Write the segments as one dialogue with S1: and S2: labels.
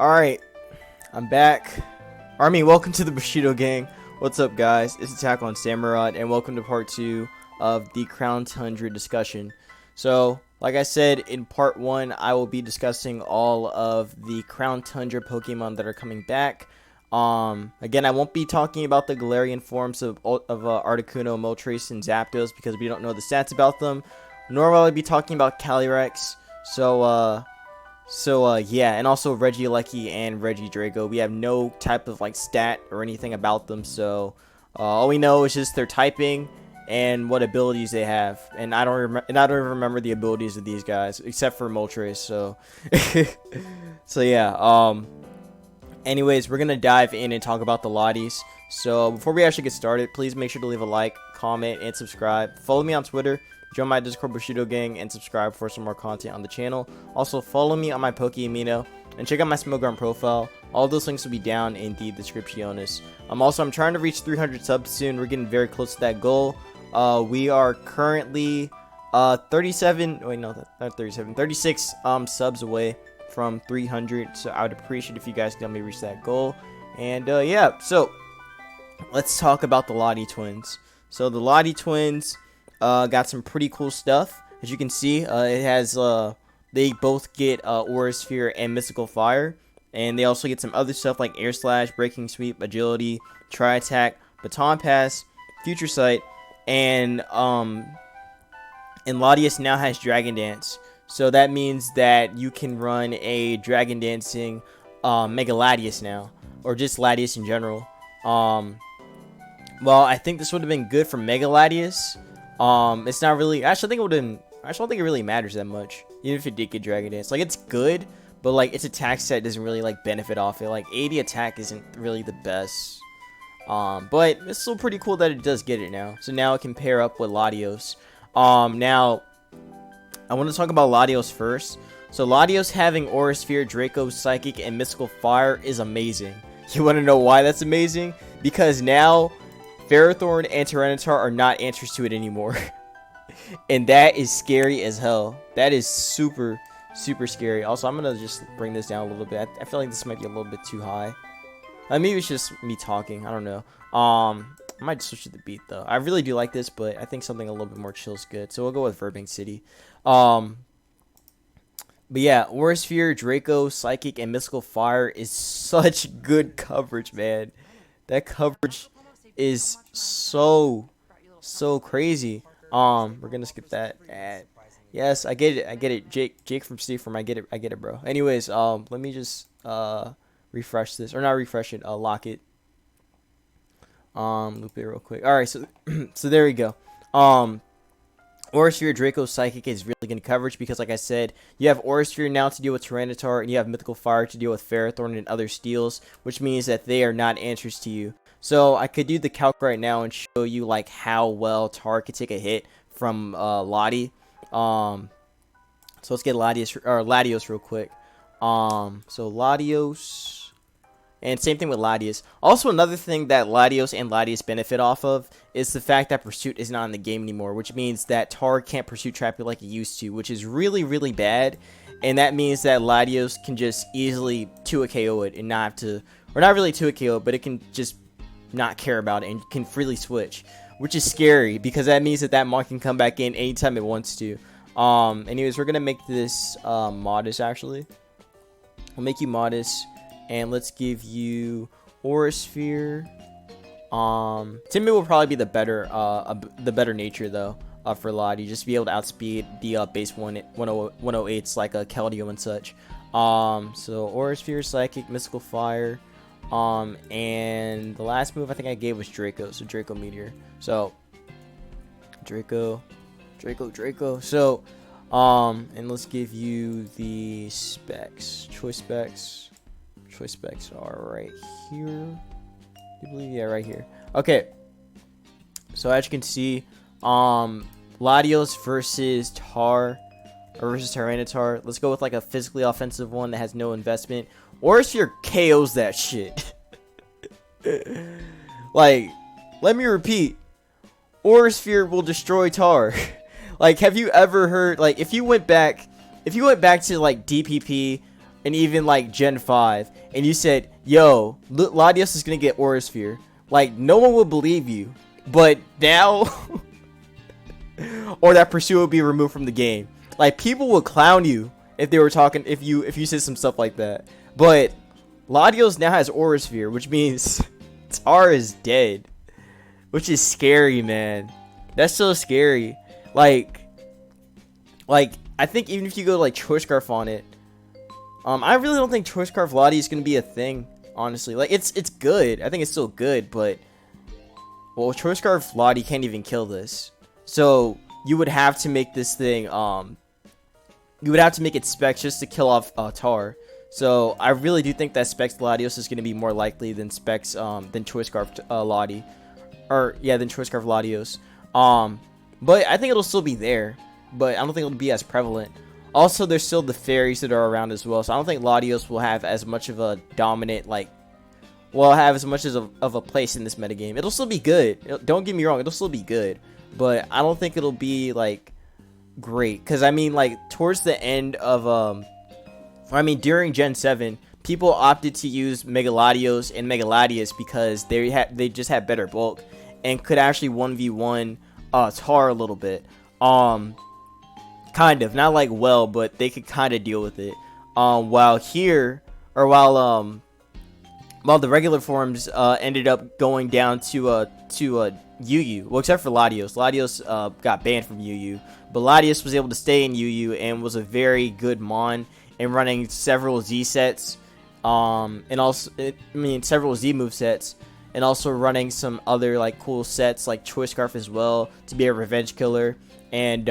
S1: Alright, I'm back. Army, welcome to the Bushido gang. What's up, guys? It's Attack on Samurott, and welcome to part 2 of the Crown Tundra discussion. So, like I said, in part 1, I will be discussing all of the Crown Tundra Pokemon that are coming back. Again, I won't be talking about the Galarian forms of Articuno, Moltres, and Zapdos because we don't know the stats about them. Nor will I be talking about Calyrex. Yeah, and also Regieleki and Regidrago. We have no type of stat or anything about them, so all we know is just their typing and what abilities they have. And I don't remember the abilities of these guys except for Moltres. So, yeah. Anyways, we're gonna dive in and talk about the Latias. So before we actually get started, please make sure to leave a like, comment, and subscribe. Follow me on Twitter. Join my Discord Bushido gang and subscribe for some more content on the channel. Also, follow me on my Pokeamino and check out my Smogon profile. All those links will be down in the description. I'm trying to reach 300 subs soon. We're getting very close to that goal. We are currently 36 subs away from 300. So I would appreciate if you guys can help me reach that goal. And yeah, so let's talk about the Lati twins. So the Lati twins got some pretty cool stuff. As you can see, it has they both get Aura Sphere and Mystical Fire, and they also get some other stuff like Air Slash, Breaking Sweep, Agility, Tri Attack, Baton Pass, Future Sight, and Latias now has Dragon Dance. So that means that you can run a Dragon Dancing Mega Latias now, or just Latias in general. Well, I think this would have been good for Mega Latias. It's not really. I don't think it really matters that much. Even if it did get Dragon Dance, it's good, but its attack set doesn't really benefit off it. 80 attack isn't really the best. But it's still pretty cool that it does get it now. So now it can pair up with Latios. Now I want to talk about Latios first. So Latios having Aura Sphere, Draco, Psychic, and Mystical Fire is amazing. You want to know why that's amazing? Because now Ferrothorn and Tyranitar are not answers to it anymore. And that is scary as hell. That is super, super scary. Also, I'm going to just bring this down a little bit. I feel like this might be a little bit too high. Maybe it's just me talking. I don't know. I might switch to the beat, though. I really do like this, but I think something a little bit more chill is good. So we'll go with Verbank City. But yeah, Aura Sphere, Draco, Psychic, and Mystical Fire is such good coverage, man. That coverage is so crazy. We're gonna skip that ad. Yes, I get it. Jake from Steve from I get it, bro. Anyways, let me just refresh this, or not refresh it, lock it. Loop it real quick. All right, so so there we go. Aura Sphere, Draco, Psychic is really good coverage because, like I said, you have Aura Sphere now to deal with Tyranitar, and you have Mythical Fire to deal with Ferrothorn and other steals, which means that they are not answers to you. So I could do the calc right now and show you how well Tar could take a hit from Lati. So let's get Latios real quick. So Latios, and same thing with Latias. Also, another thing that Latios and Latias benefit off of is the fact that Pursuit is not in the game anymore, which means that Tar can't Pursuit Trap you like he used to, which is really, really bad. And that means that Latios can just easily 2 KO it and not have to, or not really 2 KO it, but it can just not care about it and can freely switch, which is scary because that means that mon can come back in anytime it wants to. Anyways, we're gonna make this modest. Actually, we'll make you modest, and let's give you Aura Sphere. Timmy will probably be the better nature though, for Lati, just to be able to outspeed the base 108s like a Keldeo and such. So Aura Sphere, Psychic, Mystical Fire. And the last move I think I gave was Draco, so Draco Meteor. So Draco. So and let's give you the specs. Choice specs are right here. I believe, yeah, right here. Okay. So as you can see, Latios versus Tyranitar. Let's go with a physically offensive one that has no investment. Aura Sphere KOs that shit. Let me repeat. Aura Sphere will destroy Tar. Have you ever heard, if you went back to DPP and even like Gen 5, and you said, yo, Latios is gonna get Aura Sphere, like, no one would believe you. But now, or that pursuit will be removed from the game. Like, people would clown you if they were talking, if you said some stuff like that. But Latios now has Aura Sphere, which means Tar is dead, which is scary, man. That's so scary. Like I think even if you go like Choice Scarf on it, I really don't think Choice Scarf Lati is gonna be a thing, honestly. Like, it's good. I think it's still good, but well, Choice Scarf Lati can't even kill this. So you would have to make this thing, you would have to make it Specs just to kill off Tar. So I really do think that Specs Latios is gonna be more likely than Specs than Choice Scarf Lati, or yeah, than Choice Scarf Latios. But I think it'll still be there, but I don't think it'll be as prevalent. Also, there's still the fairies that are around as well, so I don't think Latios will have as much of a dominant, like, well, have as much as of a place in this metagame. It'll still be good. Don't get me wrong, it'll still be good, but I don't think it'll be, like, great. Because, I mean, like, towards the end of, during Gen 7, people opted to use Mega Latios and Mega Latias because they just had better bulk and could actually 1v1 Tar a little bit. Kind of, not like well, but they could kind of deal with it. While the regular forms ended up going down to UU. Well, except for Latios. Latios got banned from UU, but Latios was able to stay in UU and was a very good mon in running several Z sets, and also several Z move sets, and also running some other like cool sets like Choice Scarf as well to be a revenge killer, and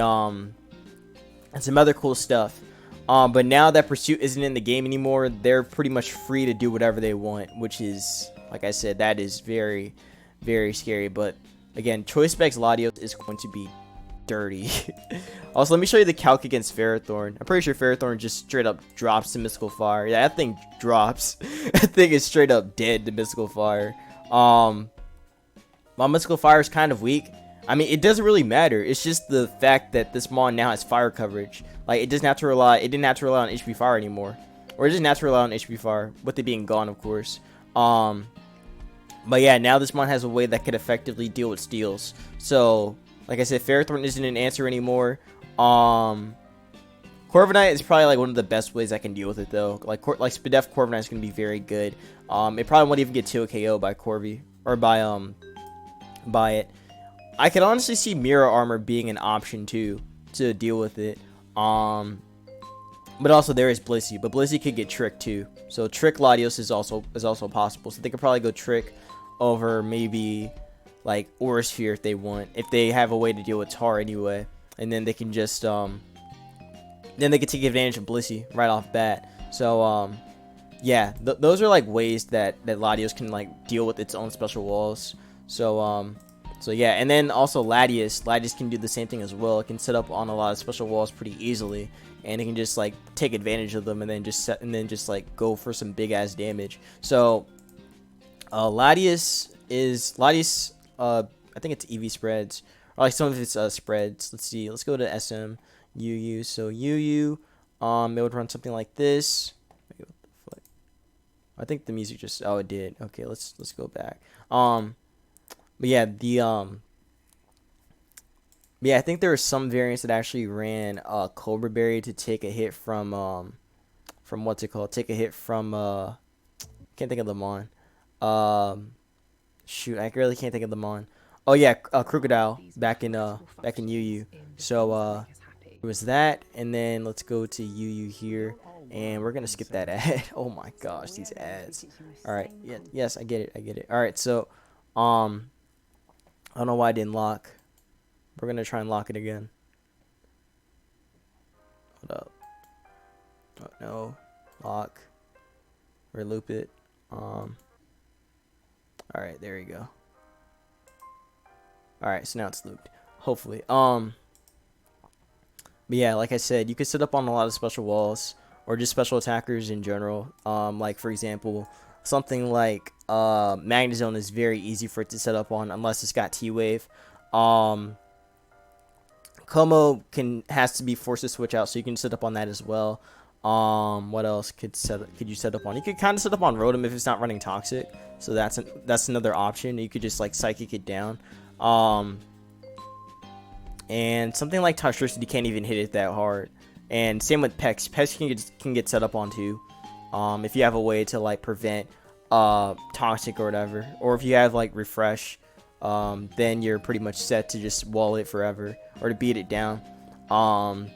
S1: some other cool stuff. But now that Pursuit isn't in the game anymore, they're pretty much free to do whatever they want, which is, like I said, that is very, very scary. But again, Choice Specs Latios is going to be dirty. Also, let me show you the calc against Ferrothorn. I'm pretty sure Ferrothorn just straight up drops to Mystical Fire. Yeah, that thing drops. That thing is straight up dead to Mystical Fire. My Mystical Fire is kind of weak. I mean, it doesn't really matter. It's just the fact that this mon now has fire coverage. Like, it doesn't have to rely. It didn't have to rely on HP Fire anymore, or it doesn't have to rely on HP Fire, with it being gone, of course. But yeah, now this mon has a way that could effectively deal with steals. So, like I said, Ferrothorn isn't an answer anymore. Corviknight is probably like one of the best ways I can deal with it, though. Like Spadef Corviknight is gonna be very good. It probably won't even get 2 KO by Corvi, or by it. I could honestly see Mirror Armor being an option too to deal with it. But also there is Blissey, but Blissey could get Trick too. So Trick Latios is also possible. So they could probably go Trick over maybe like Aura Sphere if they want, if they have a way to deal with Tar anyway, and then they can just then they can take advantage of Blissey right off bat. So yeah, those are like ways that Latios can like deal with its own special walls. So yeah, and then also Latias can do the same thing as well. It can set up on a lot of special walls pretty easily, and it can just like take advantage of them and then just like go for some big ass damage. So Latias, I think it's EV spreads, or like some of its spreads. Let's see. Let's go to SM UU. So UU, it would run something like this. Wait, what the fuck? I think the music just, oh, it did. Okay, let's go back. But yeah, I think there were some variants that actually ran Cobra Berry to take a hit from what's it called? Take a hit from can't think of the mon. Shoot, I really can't think of the mon. Oh yeah, Crocodile back in UU. So it was that, and then let's go to UU here, and we're gonna skip that ad. Oh my gosh, these ads. All right, yeah, yes, I get it. All right, so I don't know why I didn't lock. We're gonna try and lock it again. Hold up. Oh, no. Lock. Reloop it. Alright, there you go. Alright, so now it's looped. Hopefully. But yeah, like I said, you could set up on a lot of special walls, or just special attackers in general. Like for example, something like Magnezone is very easy for it to set up on unless it's got T-Wave. Como has to be forced to switch out, so you can set up on that as well. What else could you set up on? You could kind of set up on Rotom if it's not running Toxic. So that's another option. You could just like Psychic it down. And something like Toxtricity can't even hit it that hard. And same with Pex. Pex can get set up on too. If you have a way to like prevent Toxic or whatever, or if you have like Refresh, then you're pretty much set to just wall it forever or to beat it down. But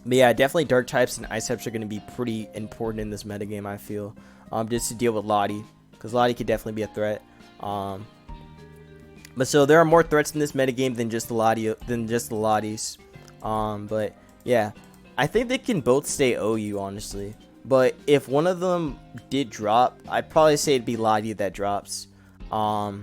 S1: yeah, definitely Dark types and Ice types are going to be pretty important in this metagame, I feel. Just to deal with Lati, because Lati could definitely be a threat. But so there are more threats in this metagame than just the Latis. But yeah, I think they can both stay OU, honestly. But if one of them did drop, I'd probably say it'd be Lati that drops. But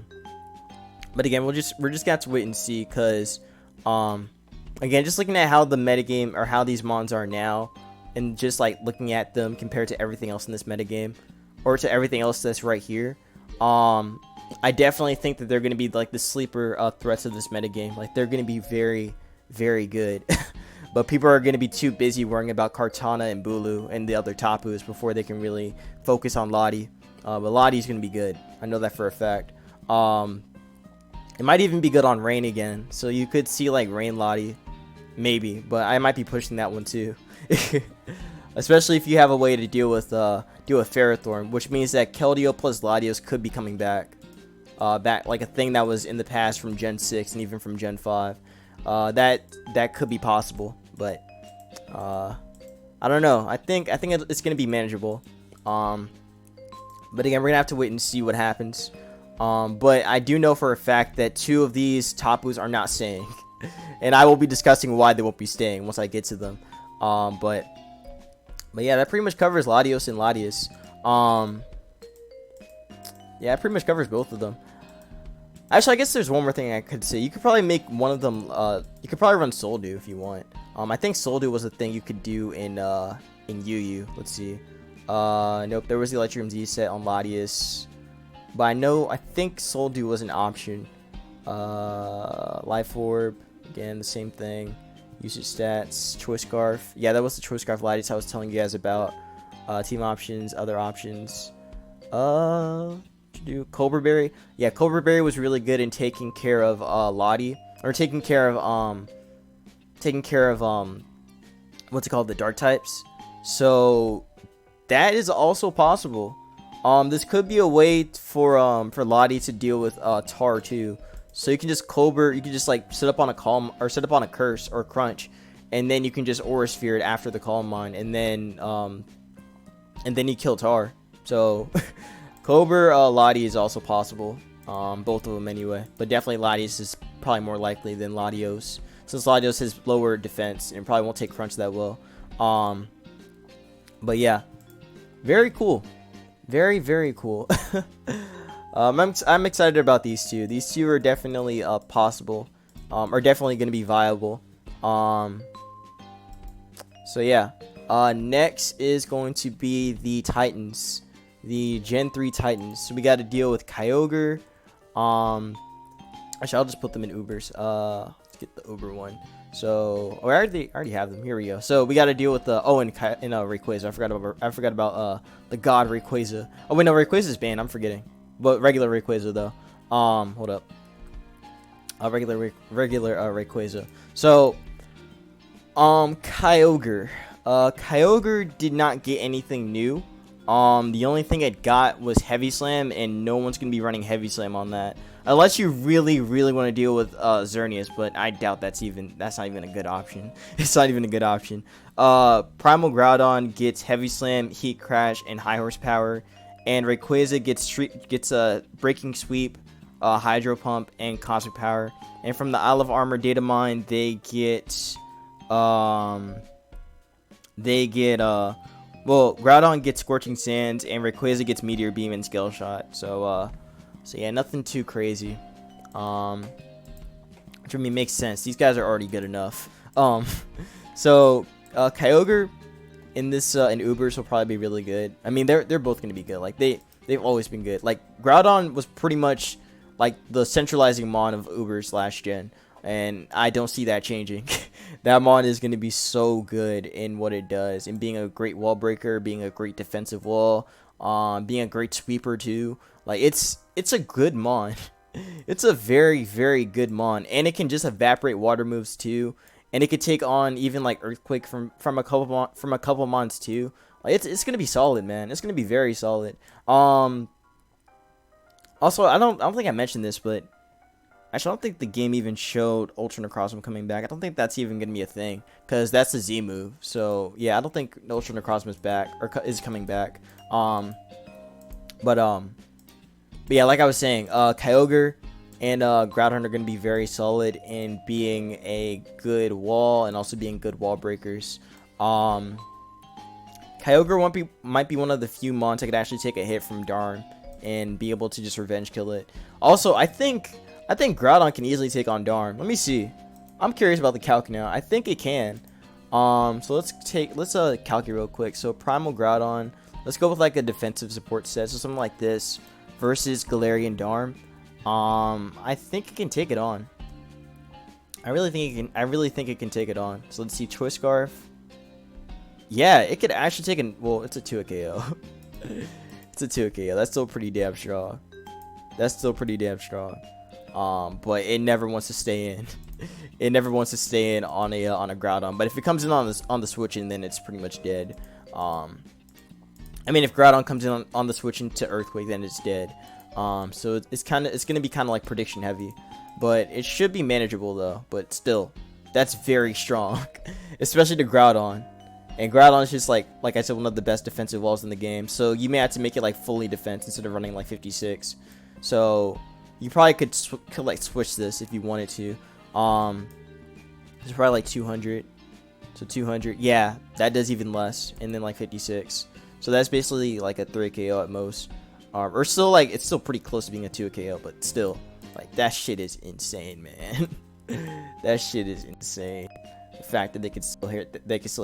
S1: again, we're just gonna have to wait and see, because again, just looking at how the metagame or how these mons are now, and just like looking at them compared to everything else in this metagame, or to everything else that's right here, I definitely think that they're going to be like the sleeper threats of this metagame. Like, they're going to be very, very good. But people are going to be too busy worrying about Kartana and Bulu and the other Tapus before they can really focus on Lati. But Lati's going to be good. I know that for a fact. It might even be good on Rain again. So you could see like Rain Lati. Maybe. But I might be pushing that one too. Especially if you have a way to deal with Ferrothorn, which means that Keldeo plus Latios could be coming back. Back like a thing that was in the past from Gen 6 and even from Gen 5. That could be possible, but I don't know. I think it's gonna be manageable. But again, we're gonna have to wait and see what happens. But I do know for a fact that 2 of these Tapus are not staying, and I will be discussing why they won't be staying once I get to them. But yeah, that pretty much covers Latios and Latias. Yeah, it pretty much covers both of them. Actually, I guess there's one more thing I could say. You could probably make one of them. You could probably run Soldu if you want. I think Soldu was a thing you could do in UU. Let's see. Nope, there was the Electrium Z set on Latias, but I think Soldu was an option. Life Orb, again the same thing. Usage stats, Choice Scarf. Yeah, that was the Choice Scarf Latias I was telling you guys about. Team options, other options. Do Cobra Berry. Yeah, Cobra Berry was really good in taking care of Lati, or taking care of what's it called, the dark types. So that is also possible. This could be a way for Lati to deal with Tar too. So you can just Cobra, you can just like set up on a Calm, or set up on a Curse or Crunch, and then you can just Aura Sphere it after the Calm Mind, and then you kill Tar. So Cobra Lati is also possible. Both of them anyway. But definitely Latios is probably more likely than Latios, since Latios has lower defense and probably won't take Crunch that well. But yeah, very cool. Very, very cool. I'm excited about these two. These two are definitely possible. Are definitely going to be viable. So yeah. Next is going to be the Titans. The Gen 3 Titans. So we got to deal with Kyogre. Actually, I'll just put them in Ubers. Let's get the Uber one. So, I already have them. Here we go. So we got to deal with the Rayquaza. I forgot about the God Rayquaza. Oh wait, no, Rayquaza's banned. I'm forgetting. But regular Rayquaza though. Hold up. Regular Rayquaza. So, Kyogre. Kyogre did not get anything new. The only thing it got was Heavy Slam, and no one's gonna be running Heavy Slam on that unless you really, really want to deal with Xerneas, but I doubt that's not even a good option. It's not even a good option. Primal Groudon gets Heavy Slam, Heat Crash, and High Horsepower, and Rayquaza gets a Breaking Sweep, Hydro Pump, and Cosmic Power. And from the Isle of Armor data mine, they get well, Groudon gets Scorching Sands, and Rayquaza gets Meteor Beam and Scale Shot. So yeah, nothing too crazy. Which I mean makes sense. These guys are already good enough. So Kyogre in this in Ubers will probably be really good. I mean, they're both gonna be good. Like they've always been good. Like Groudon was pretty much like the centralizing mon of Ubers last gen, and I don't see that changing. That mon is going to be so good in what it does, and being a great wall breaker, being a great defensive wall, being a great sweeper too. Like it's a good mon. It's a very, very good mon, and it can just evaporate water moves too, and it could take on even like earthquake from a couple mons too. Like it's gonna be solid, man. It's gonna be very solid. Also, I don't think I mentioned this, but actually, I don't think the game even showed Ultra Necrozma coming back. I don't think that's even gonna be a thing, because that's the Z move. So yeah, I don't think Ultra Necrozma is back or is coming back. But yeah, like I was saying, Kyogre and Groudon are going to be very solid in being a good wall and also being good wall breakers. Kyogre might be one of the few mons that could actually take a hit from Darm and be able to just revenge kill it. Also, I think Groudon can easily take on Darm. Let me see. I'm curious about the calc now. I think it can. So let's calculate real quick. So Primal Groudon. Let's go with like a defensive support set. So something like this versus Galarian Darm. I think it can take it on. I really think it can take it on. So let's see, Choice Scarf. Yeah, it could actually take an. Well, it's a 2 KO. It's a 2 KO. That's still pretty damn strong. But it never wants to stay in. It never wants to stay in on a Groudon. But if it comes in on the switching, then it's pretty much dead. I mean, if Groudon comes in on the switching to Earthquake, then it's dead. So it's gonna be kind of like prediction heavy, but it should be manageable though. But still, that's very strong, especially to Groudon. And Groudon is just like I said, one of the best defensive walls in the game. So you may have to make it like fully defense instead of running like 56. So you probably could like switch this if you wanted to. It's probably like 200. So 200, yeah, that does even less, and then like 56. So that's basically like a 3 KO at most. Or still like it's still pretty close to being a 2 KO, but still, like that shit is insane, man. That shit is insane. The fact that they could still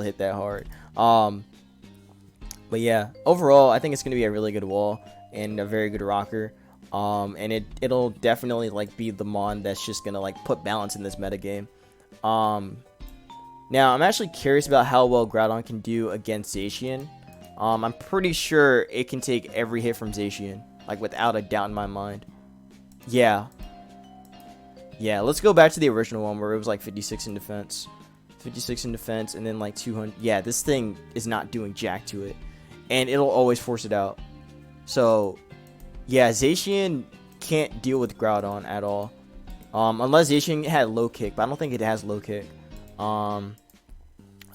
S1: hit that hard. But yeah, overall, I think it's gonna be a really good wall and a very good rocker. And it'll definitely like be the mon that's just gonna like put balance in this metagame. Now I'm actually curious about how well Groudon can do against Zacian. I'm pretty sure it can take every hit from Zacian, like without a doubt in my mind. Yeah, let's go back to the original one where it was like 56 in defense. 56 in defense and then like 200. Yeah, this thing is not doing jack to it, and it'll always force it out. So yeah, Zacian can't deal with Groudon at all, unless Zacian had low kick, but I don't think it has low kick. I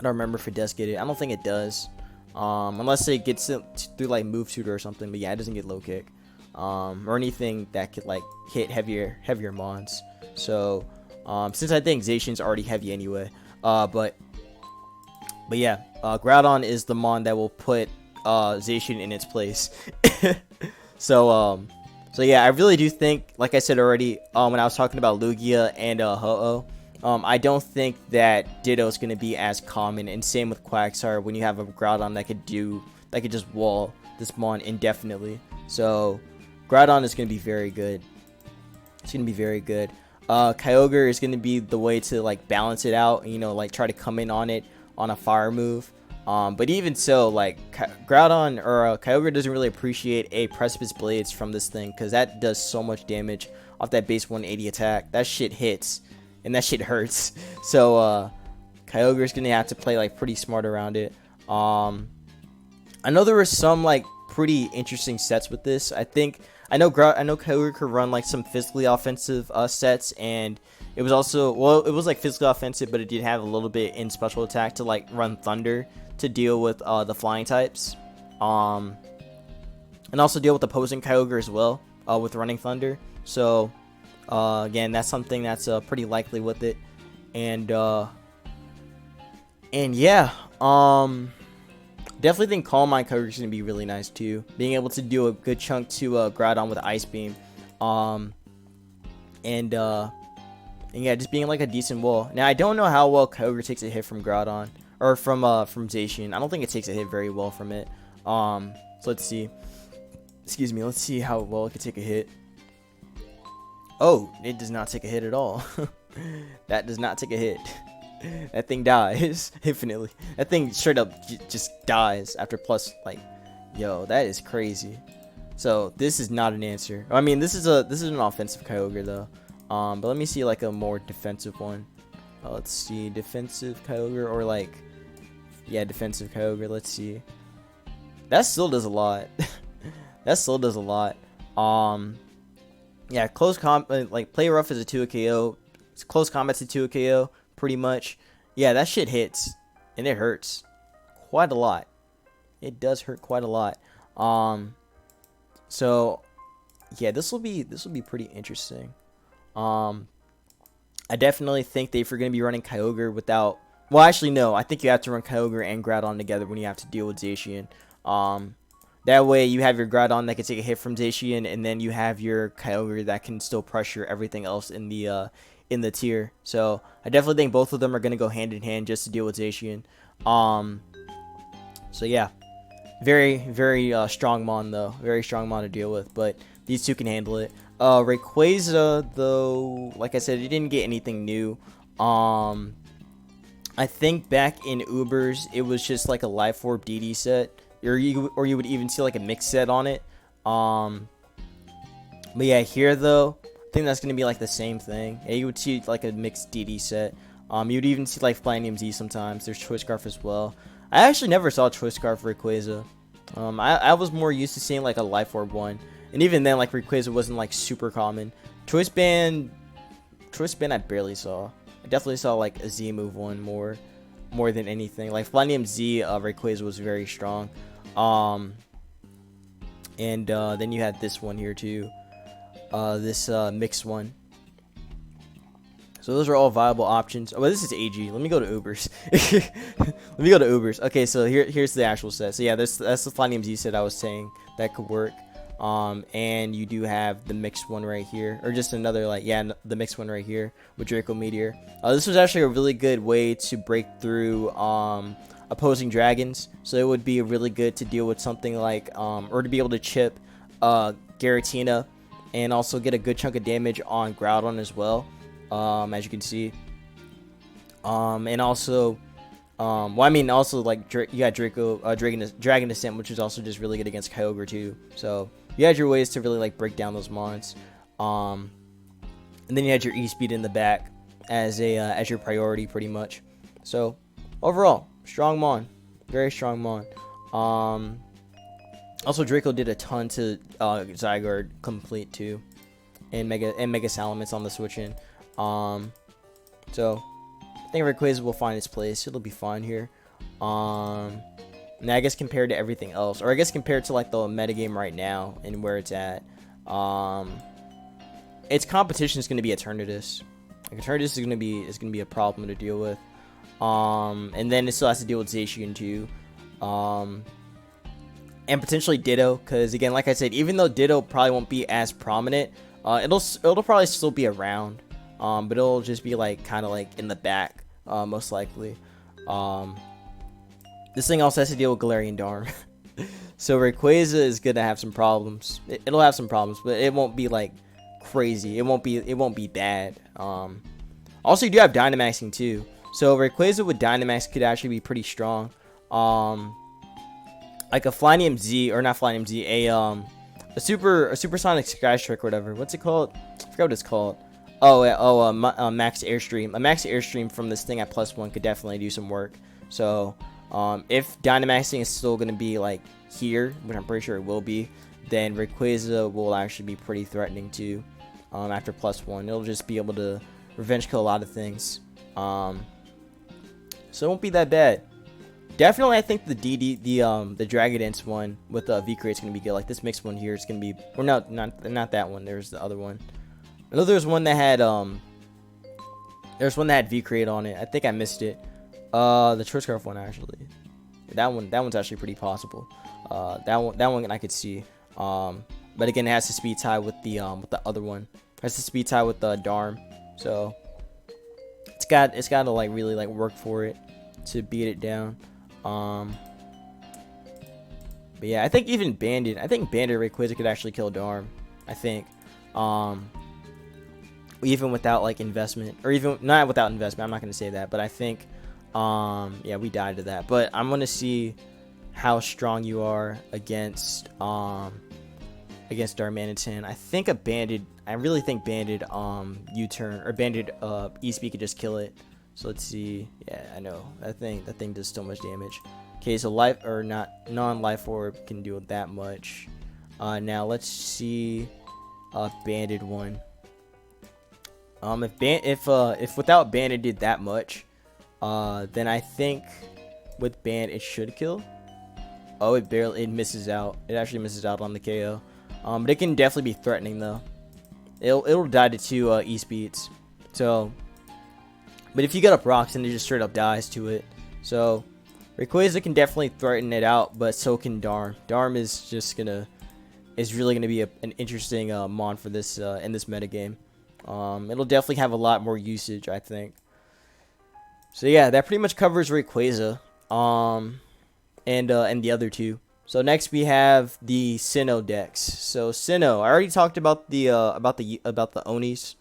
S1: don't remember if it does get it. I don't think it does, unless it gets it through like move tutor or something. But yeah, it doesn't get low kick, or anything that could like hit heavier mons. So since I think Zacian's already heavy anyway. But yeah, Groudon is the mon that will put Zacian in its place. So yeah, I really do think, like I said already, when I was talking about Lugia and Ho-Oh, I don't think that Ditto is going to be as common, and same with Quagsire when you have a Groudon that could just wall this mon indefinitely. So Groudon is going to be very good. It's going to be very good. Kyogre is going to be the way to like balance it out, you know, like try to come in on it on a fire move. But even so, like Groudon or Kyogre doesn't really appreciate a Precipice Blades from this thing, because that does so much damage off that base 180 attack. That shit hits, and that shit hurts. So Kyogre is going to have to play like pretty smart around it. I know there were some like pretty interesting sets with this. I know Kyogre could run like some physically offensive sets, and it was also, well, it was like physically offensive, but it did have a little bit in special attack to like run Thunder to deal with the flying types, and also deal with opposing Kyogre as well with running Thunder. So again, that's something that's pretty likely with it, and yeah, definitely think Calm Mind Kyogre is going to be really nice too. Being able to do a good chunk to Groudon with Ice Beam. And yeah, just being like a decent wall. Now, I don't know how well Kyogre takes a hit from Groudon. Or from Zacian. I don't think it takes a hit very well from it. So let's see. Excuse me. Let's see how well it could take a hit. Oh, it does not take a hit at all. That does not take a hit. That thing dies infinitely. That thing straight up just dies after plus, like, yo, that is crazy. So this is not an answer. I mean, this is an offensive Kyogre though. But let me see like a more defensive one. Let's see, defensive Kyogre, or like, yeah, defensive Kyogre. Let's see. That still does a lot. That still does a lot. Yeah, close combat, like play rough is a 2 KO. It's close combat's a 2 KO, pretty much. Yeah, that shit hits, and it hurts quite a lot. It does hurt quite a lot. So yeah, this will be pretty interesting. I definitely think that if you're gonna be running Kyogre without, well, actually no, I think you have to run Kyogre and Groudon together when you have to deal with Zacian. That way you have your Groudon that can take a hit from Zacian, and then you have your Kyogre that can still pressure everything else in the tier. So I definitely think both of them are gonna go hand in hand just to deal with Zacian. So yeah, very strong mon though, very strong mon to deal with, but these two can handle it. Rayquaza though, like I said, he didn't get anything new. I think back in Ubers it was just like a Life Orb DD set, or you would even see like a mix set on it. But yeah, here though, I think that's gonna be like the same thing. Yeah, you would see like a mixed DD set. You'd even see like Flying Z sometimes. There's Choice Scarf as well. I actually never saw Choice Scarf for Rayquaza. I was more used to seeing like a Life Orb one, and even then like Rayquaza wasn't like super common. Choice Band I barely saw. I definitely saw like a Z move one more than anything. Like Flying Z, Rayquaza was very strong. And then you had this one here too, this mixed one. So those are all viable options. Oh, well, this is AG. Let me go to Ubers. Let me go to Ubers. Okay, so here's the actual set. So yeah, that's the Flying Z set I was saying that could work. And you do have the mixed one right here, or just another, like, yeah, the mixed one right here with Draco Meteor. This was actually a really good way to break through opposing dragons, so it would be really good to deal with something like or to be able to chip Giratina and also get a good chunk of damage on Groudon as well, as you can see. And also well, I mean, also like you got Dragon Descent, which is also just really good against Kyogre too. So you had your ways to really like break down those mons. And then you had your E-Speed in the back as your priority pretty much. So overall, strong mon, very strong mon. Also Draco did a ton to Zygarde complete too, and Mega Salamence on the switch in. So I think Rayquaza will find its place. It'll be fine here. And I guess compared to everything else, or I guess compared to like the metagame right now and where it's at, its competition is going to be Tornadus. Like Tornadus is going to be a problem to deal with. And then it still has to deal with Zacian too. And potentially Ditto, because again, like I said, even though Ditto probably won't be as prominent, it'll probably still be around. But it'll just be like kind of like in the back, most likely. This thing also has to deal with Galarian Darm. So Rayquaza is gonna have some problems. It'll have some problems, but it won't be like crazy. It won't be bad. Also, you do have Dynamaxing too. So Rayquaza with Dynamax could actually be pretty strong. Like a Flying Z, or not Flying Z, a supersonic Sky Strike or whatever. What's it called? I forgot what it's called. Max Airstream. A Max Airstream from this thing at +1 could definitely do some work. So if Dynamaxing is still going to be like here, which I'm pretty sure it will be, then Rayquaza will actually be pretty threatening too. After +1, it'll just be able to revenge kill a lot of things. So it won't be that bad. Definitely, I think the Dragon Dance one with the V-Crate is going to be good. Like this mixed one here is going to be, or no, not that one. There's the other one. I know there's one that had V-Crate on it. I think I missed it. The Choice Scarf one actually. That one's actually pretty possible. That one I could see. But again, it has to speed tie with the other one. It has to speed tie with the Darm. So it's got to like really like work for it to beat it down. But yeah, I think even Bandit Rayquaza could actually kill Darm. I think. even without like investment, or even not without investment. I'm not gonna say that, but I think yeah, we died to that. But I'm gonna see how strong you are against Darmanitan. I really think banded U-turn or banded E-speed could just kill it. So let's see. Yeah, I know that thing does so much damage. Okay, so life or not non-life orb can do that much. Now let's see banded one. If without ban it did that much, then I think with ban it should kill. Oh, it misses out. It actually misses out on the KO. But it can definitely be threatening though. It'll die to 2 E-speeds. So, but if you get up rocks, then it just straight up dies to it. So Rayquaza can definitely threaten it out, but so can Darm. Darm is really gonna be an interesting mon for this in this metagame. It'll definitely have a lot more usage, I think. So yeah, that pretty much covers Rayquaza. And the other two. So next we have the Sinnoh decks. So Sinnoh, I already talked about the Onis.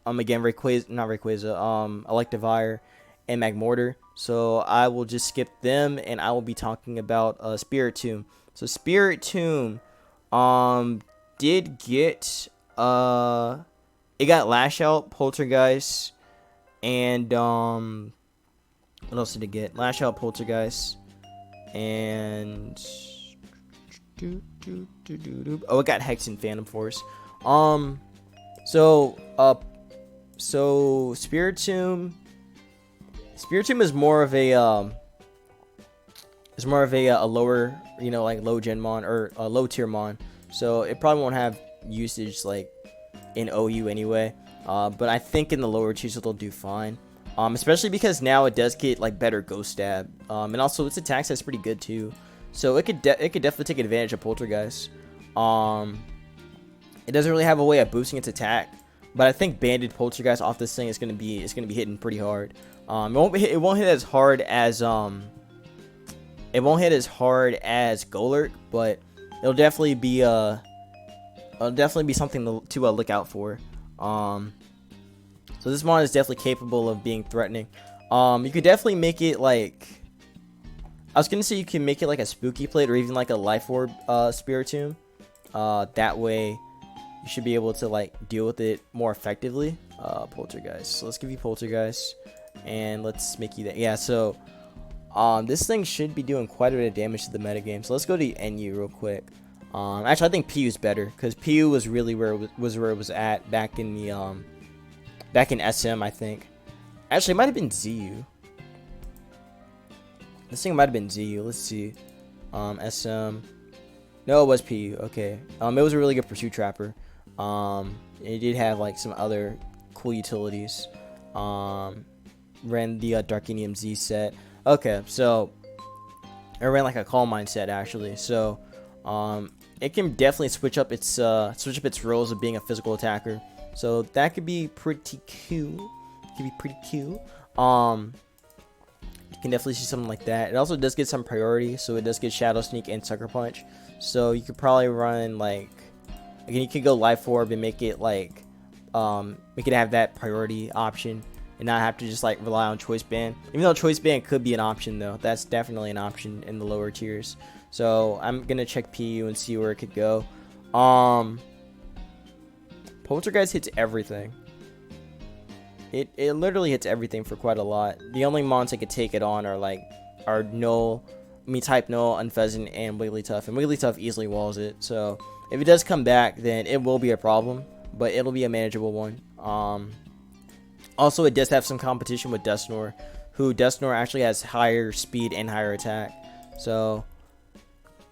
S1: Again, not Rayquaza. Electivire and Magmortar. So I will just skip them, and I will be talking about Spiritomb. So Spiritomb, did get it got Lash Out, Poltergeist, and what else did it get? Lash Out, Poltergeist, and oh, it got Hex and Phantom Force. So Spiritomb is more of a lower, like low gen mon or a low tier mon. So it probably won't have usage like in OU anyway. But I think in the lower tiers it'll do fine. Especially because now it does get like better Ghost Stab. And also its attack set's pretty good too. So it could definitely take advantage of Poltergeist. It doesn't really have a way of boosting its attack, but I think banded Poltergeist off this thing is gonna be hitting pretty hard. It won't hit as hard as Golurk, but it'll definitely be something to look out for. So this mon is definitely capable of being threatening. You could definitely make it like, I was gonna say you can make it like a Spooky Plate or even like a Life Orb Spiritomb. That way you should be able to like deal with it more effectively. Poltergeist. So let's give you Poltergeist, and let's make you that. Yeah. So this thing should be doing quite a bit of damage to the metagame. So let's go to NU real quick. Actually, I think PU is better because PU was really where it was at back in the back in SM, I think. Actually, it might have been ZU. This thing might have been ZU. Let's see. SM. No, it was PU. Okay. It was a really good Pursuit Trapper. It did have like some other cool utilities. Ran the Darkinium Z set. Okay, so it ran like a Calm Mind set actually. So it can definitely switch up its roles of being a physical attacker. So that could be pretty cool. You can definitely see something like that. It also does get some priority, so it does get Shadow Sneak and Sucker Punch. So you could probably run like, again, you could go Life Orb and make it like make it have that priority option and not have to just like rely on Choice Band. Even though Choice Band could be an option though, that's definitely an option in the lower tiers. So I'm gonna check PU and see where it could go. Poltergeist hits everything. It literally hits everything for quite a lot. The only mons that could take it on are Null, type Null, Unfezant, and Wigglytuff. And Wigglytuff easily walls it. So if it does come back, then it will be a problem, but it'll be a manageable one. Also, it does have some competition with Dusknoir, who Dusknoir actually has higher speed and higher attack. So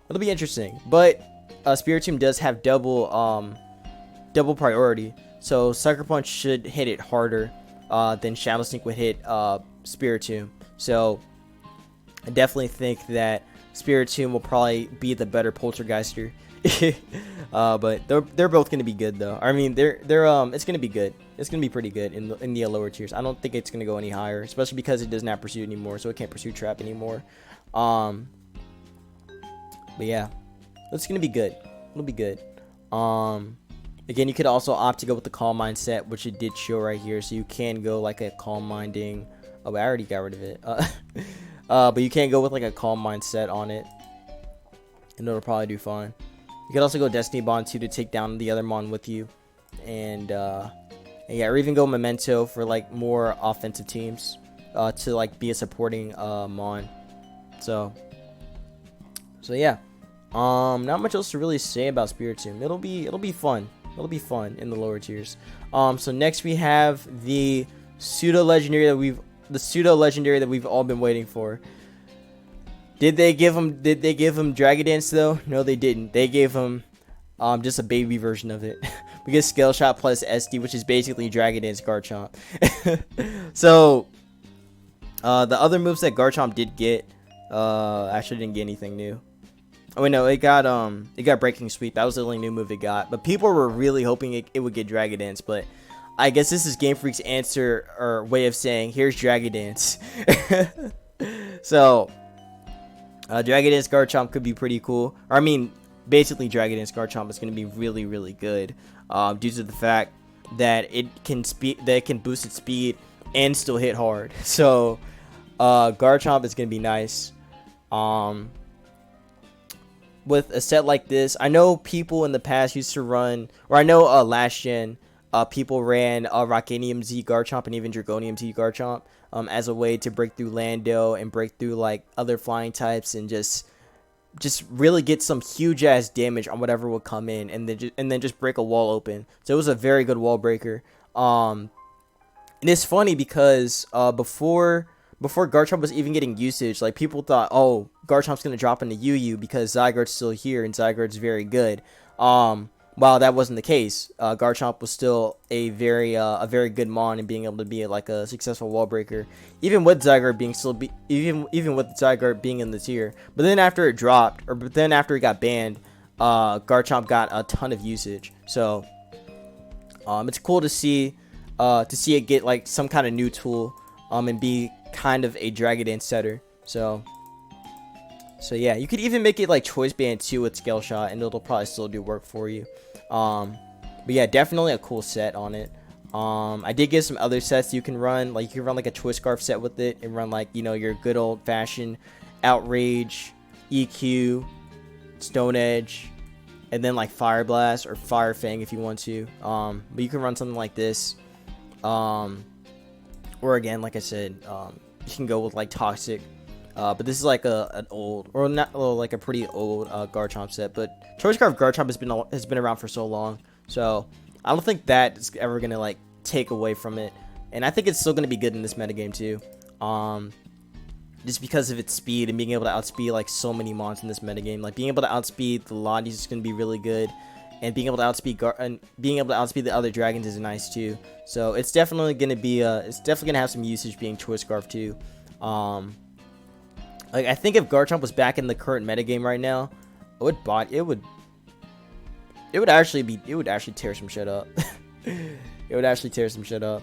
S1: it'll be interesting. But Spiritomb does have double priority. So Sucker Punch should hit it harder than Shadow Sneak would hit Spiritomb. So I definitely think that Spiritomb will probably be the better Poltergeister. But they're both gonna be good though. I mean, it's gonna be good. It's gonna be pretty good in the lower tiers. I don't think it's gonna go any higher, especially because it doesn't have Pursuit anymore, so it can't Pursuit Trap anymore. But yeah, it's gonna be good. It'll be good. Again, you could also opt to go with the Calm Mind set, which it did show right here. So you can go like a Calm Minding. Oh, I already got rid of it. But you can't go with like a Calm Mind set on it, and it'll probably do fine. You could also go Destiny Bond too to take down the other Mon with you, and yeah, or even go Memento for like more offensive teams to like be a supporting Mon. So yeah, not much else to really say about Spiritomb. It'll be fun. It'll be fun in the lower tiers. So next we have the pseudo legendary that we've all been waiting for. Did they give him Dragon Dance though? No, they didn't. They gave him just a baby version of it. We get Scale Shot plus SD, which is basically Dragon Dance Garchomp. So the other moves that Garchomp did get actually didn't get anything new. Oh wait, no, it got Breaking Sweep. That was the only new move it got. But people were really hoping it would get Dragon Dance, but I guess this is Game Freak's answer or way of saying here's Dragon Dance. So Dragon Dance Garchomp could be pretty cool. Or I mean, basically Dragon Dance Garchomp is going to be really, really good due to the fact that it can boost its speed and still hit hard. So Garchomp is going to be nice. With a set like this, I know people in the past used to run, or I know last gen, people ran Rockanium Z Garchomp and even Dragonium Z Garchomp as a way to break through Lando and break through like other flying types and just really get some huge ass damage on whatever would come in, and then just break a wall open. So it was a very good wall breaker. And it's funny because before Garchomp was even getting usage, like people thought, oh, Garchomp's gonna drop into UU because Zygarde's still here and Zygarde's very good. While that wasn't the case, Garchomp was still a very good Mon and being able to be like a successful wall breaker, even with Zygarde being even with Zygarde being in the tier. But then after it dropped, after it got banned, Garchomp got a ton of usage. So it's cool to see it get like some kind of new tool and be kind of a Dragon Dance setter. So yeah, you could even make it like Choice Band 2 with Scale Shot, and it'll probably still do work for you. But yeah, definitely a cool set on it. I did get some other sets you can run. Like you can run like a Twist Scarf set with it and run like, you know, your good old fashioned Outrage, EQ, Stone Edge, and then like Fire Blast or Fire Fang if you want to. But you can run something like this. Or again, like I said, you can go with like Toxic. But this is like an old, or not, like a pretty old Garchomp set. But Choice Scarf Garchomp has been around for so long, so I don't think that is ever gonna like take away from it. And I think it's still gonna be good in this metagame too. Just because of its speed and being able to outspeed like so many mons in this metagame. Like being able to outspeed the Latios is gonna be really good, and being able to outspeed the other dragons is nice too. So it's definitely gonna be have some usage being Choice Scarf too. Like I think if Garchomp was back in the current metagame right now, it would actually tear some shit up. It would actually tear some shit up.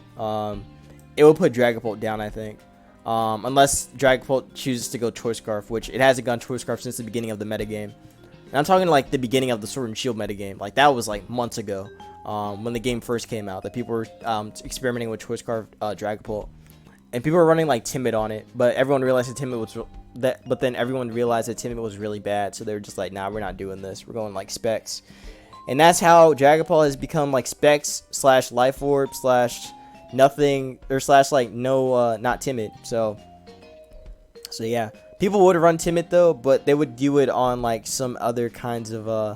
S1: It would put Dragapult down, I think. Unless Dragapult chooses to go Choice Scarf, which it hasn't gone Choice Scarf since the beginning of the metagame. And I'm talking like the beginning of the Sword and Shield metagame. Like that was like months ago, when the game first came out, that people were experimenting with Choice Scarf Dragapult. And people were running like Timid on it, but everyone realized that Timid was really bad, so they were just like, nah, we're not doing this. We're going like Specs. And that's how Dragapult has become like Specs / Life Orb / nothing, or / like no, not Timid. So yeah, people would run Timid though, but they would do it on like some other kind of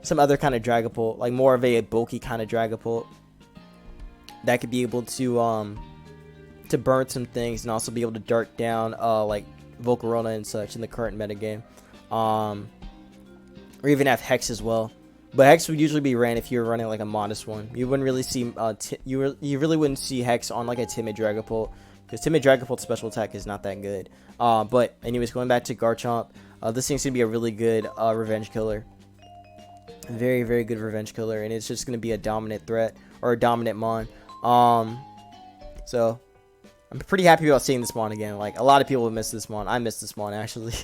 S1: Dragapult, like more of a bulky kind of Dragapult that could be able to burn some things and also be able to dart down like Volcarona and such in the current metagame, or even have Hex as well. But Hex would usually be ran if you were running like a modest one. You wouldn't really see you really wouldn't see Hex on like a Timid Dragapult, because Timid Dragapult's special attack is not that good. But anyways, going back to Garchomp, this thing's gonna be a really good revenge killer, very, very good revenge killer, and it's just gonna be a dominant threat or a dominant mon. So I'm pretty happy about seeing this mon again. Like a lot of people have missed this mon. I missed this mon actually.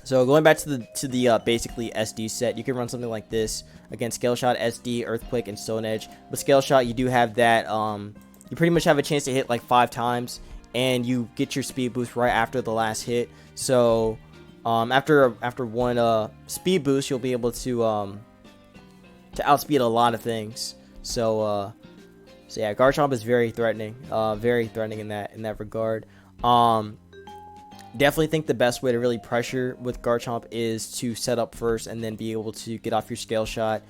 S1: So going back to the basically SD set, you can run something like this. Again, Scale Shot, SD, Earthquake, and Stone Edge. With Scale Shot, you do have that, you pretty much have a chance to hit like 5 times, and you get your speed boost right after the last hit. So after one speed boost, you'll be able to outspeed a lot of things. So yeah, Garchomp is very threatening in that regard. Definitely think the best way to really pressure with Garchomp is to set up first and then be able to get off your Scale Shot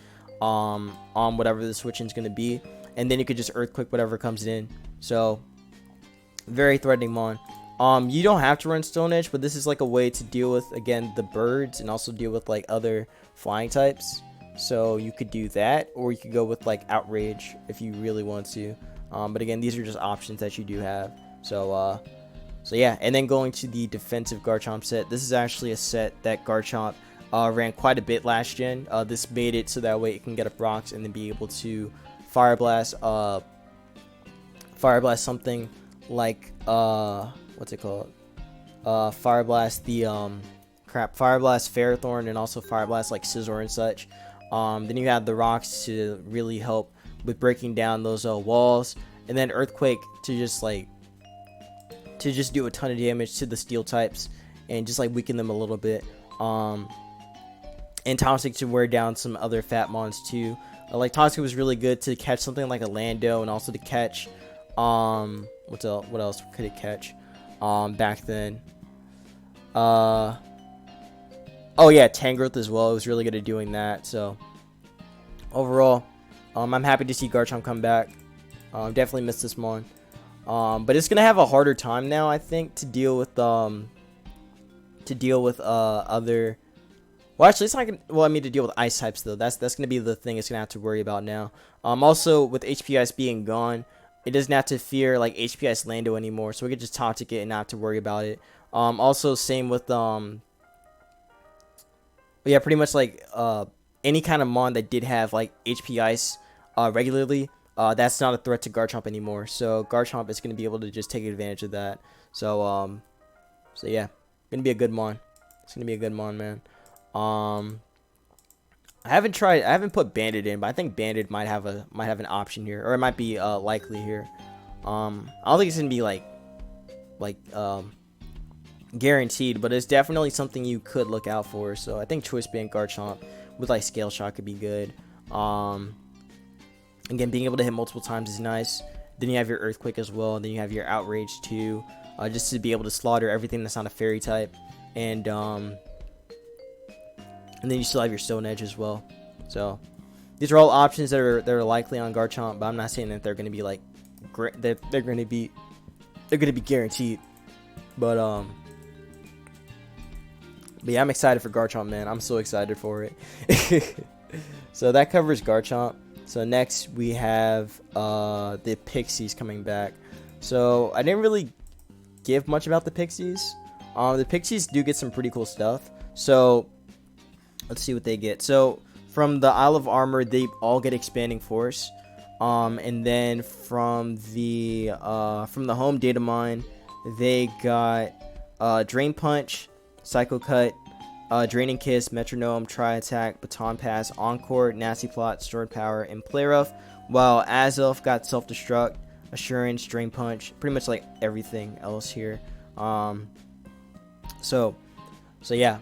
S1: on whatever the switching is going to be, and then you could just Earthquake whatever comes in. So very threatening mon. You don't have to run Stone Edge, but this is like a way to deal with, again, the birds and also deal with like other flying types. So you could do that, or you could go with like Outrage if you really want to. But again, these are just options that you do have. So yeah, and then going to the defensive Garchomp set. This is actually a set that Garchomp ran quite a bit last gen. This made it so that way it can get up rocks and then be able to Fire Blast something like what's it called? Fire Blast the Fire Blast Ferrothorn, and also Fire Blast like Scizor and such. Then you have the rocks to really help with breaking down those walls, and then Earthquake to just do a ton of damage to the steel types and just like weaken them a little bit. And Toxic to wear down some other fat mons too. Like Toxic was really good to catch something like a Lando, and also to catch what else could it catch back then? Oh yeah, Tangrowth as well. It was really good at doing that. So overall, I'm happy to see Garchomp come back. Definitely missed this mon. But it's gonna have a harder time now, I think, to deal with other. Well, actually, it's not gonna. Well, I mean, to deal with ice types though. That's gonna be the thing it's gonna have to worry about now. Also with HP Ice being gone, it doesn't have to fear like HP Ice Lando anymore, so we could just Toxic it and not have to worry about it. Also same with yeah, pretty much like any kind of mon that did have like HP Ice regularly. That's not a threat to Garchomp anymore, so Garchomp is going to be able to just take advantage of that. So yeah, gonna be a good mon. It's gonna be a good mon, man. I haven't put Bandit in, but I think Bandit might have an option here, or it might be likely here. I don't think it's gonna be like guaranteed, but it's definitely something you could look out for. So I think Choice Band Garchomp with like Scale Shot could be good. Again, being able to hit multiple times is nice. Then you have your Earthquake as well, and then you have your Outrage too, just to be able to slaughter everything that's not a fairy type. And then you still have your Stone Edge as well. So these are all options that are likely on Garchomp, but I'm not saying that they're going to be like they're going to be guaranteed. But yeah, I'm excited for Garchomp, man. I'm so excited for it. So that covers Garchomp. So next we have the Pixies coming back. So I didn't really give much about the Pixies. The Pixies do get some pretty cool stuff. So let's see what they get. So from the Isle of Armor, they all get Expanding Force. And then from the home data mine, they got Drain Punch, Psycho Cut, Draining Kiss, Metronome, Tri Attack, Baton Pass, Encore, Nasty Plot, Stored Power, and Play Rough. While Azelf got Self Destruct, Assurance, Drain Punch, pretty much like everything else here. So yeah.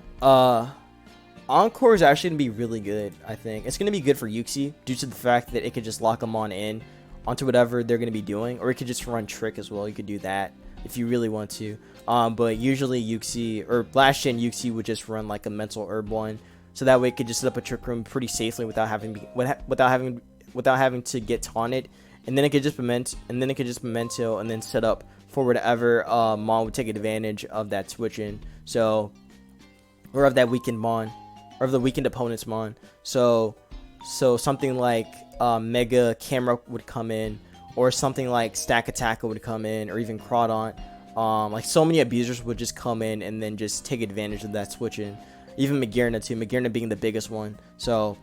S1: Encore is actually going to be really good, I think. It's going to be good for Uxie due to the fact that it could just lock them onto whatever they're going to be doing. Or it could just run Trick as well. You could do that if you really want to. But usually Uxie, or last gen Uxie would just run like a Mental Herb one. So that way it could just set up a Trick Room pretty safely without having to get taunted. And then it could just Memento, and then set up for whatever Mon would take advantage of that switch-in. So, or of that weakened Mon. Or of the weakened opponent's mon. So something like Mega Camera would come in, or something like Stack Attacker would come in, or even Groudon. Like so many abusers would just come in and then just take advantage of that switch in. Even Magearna too. Magearna being the biggest one. So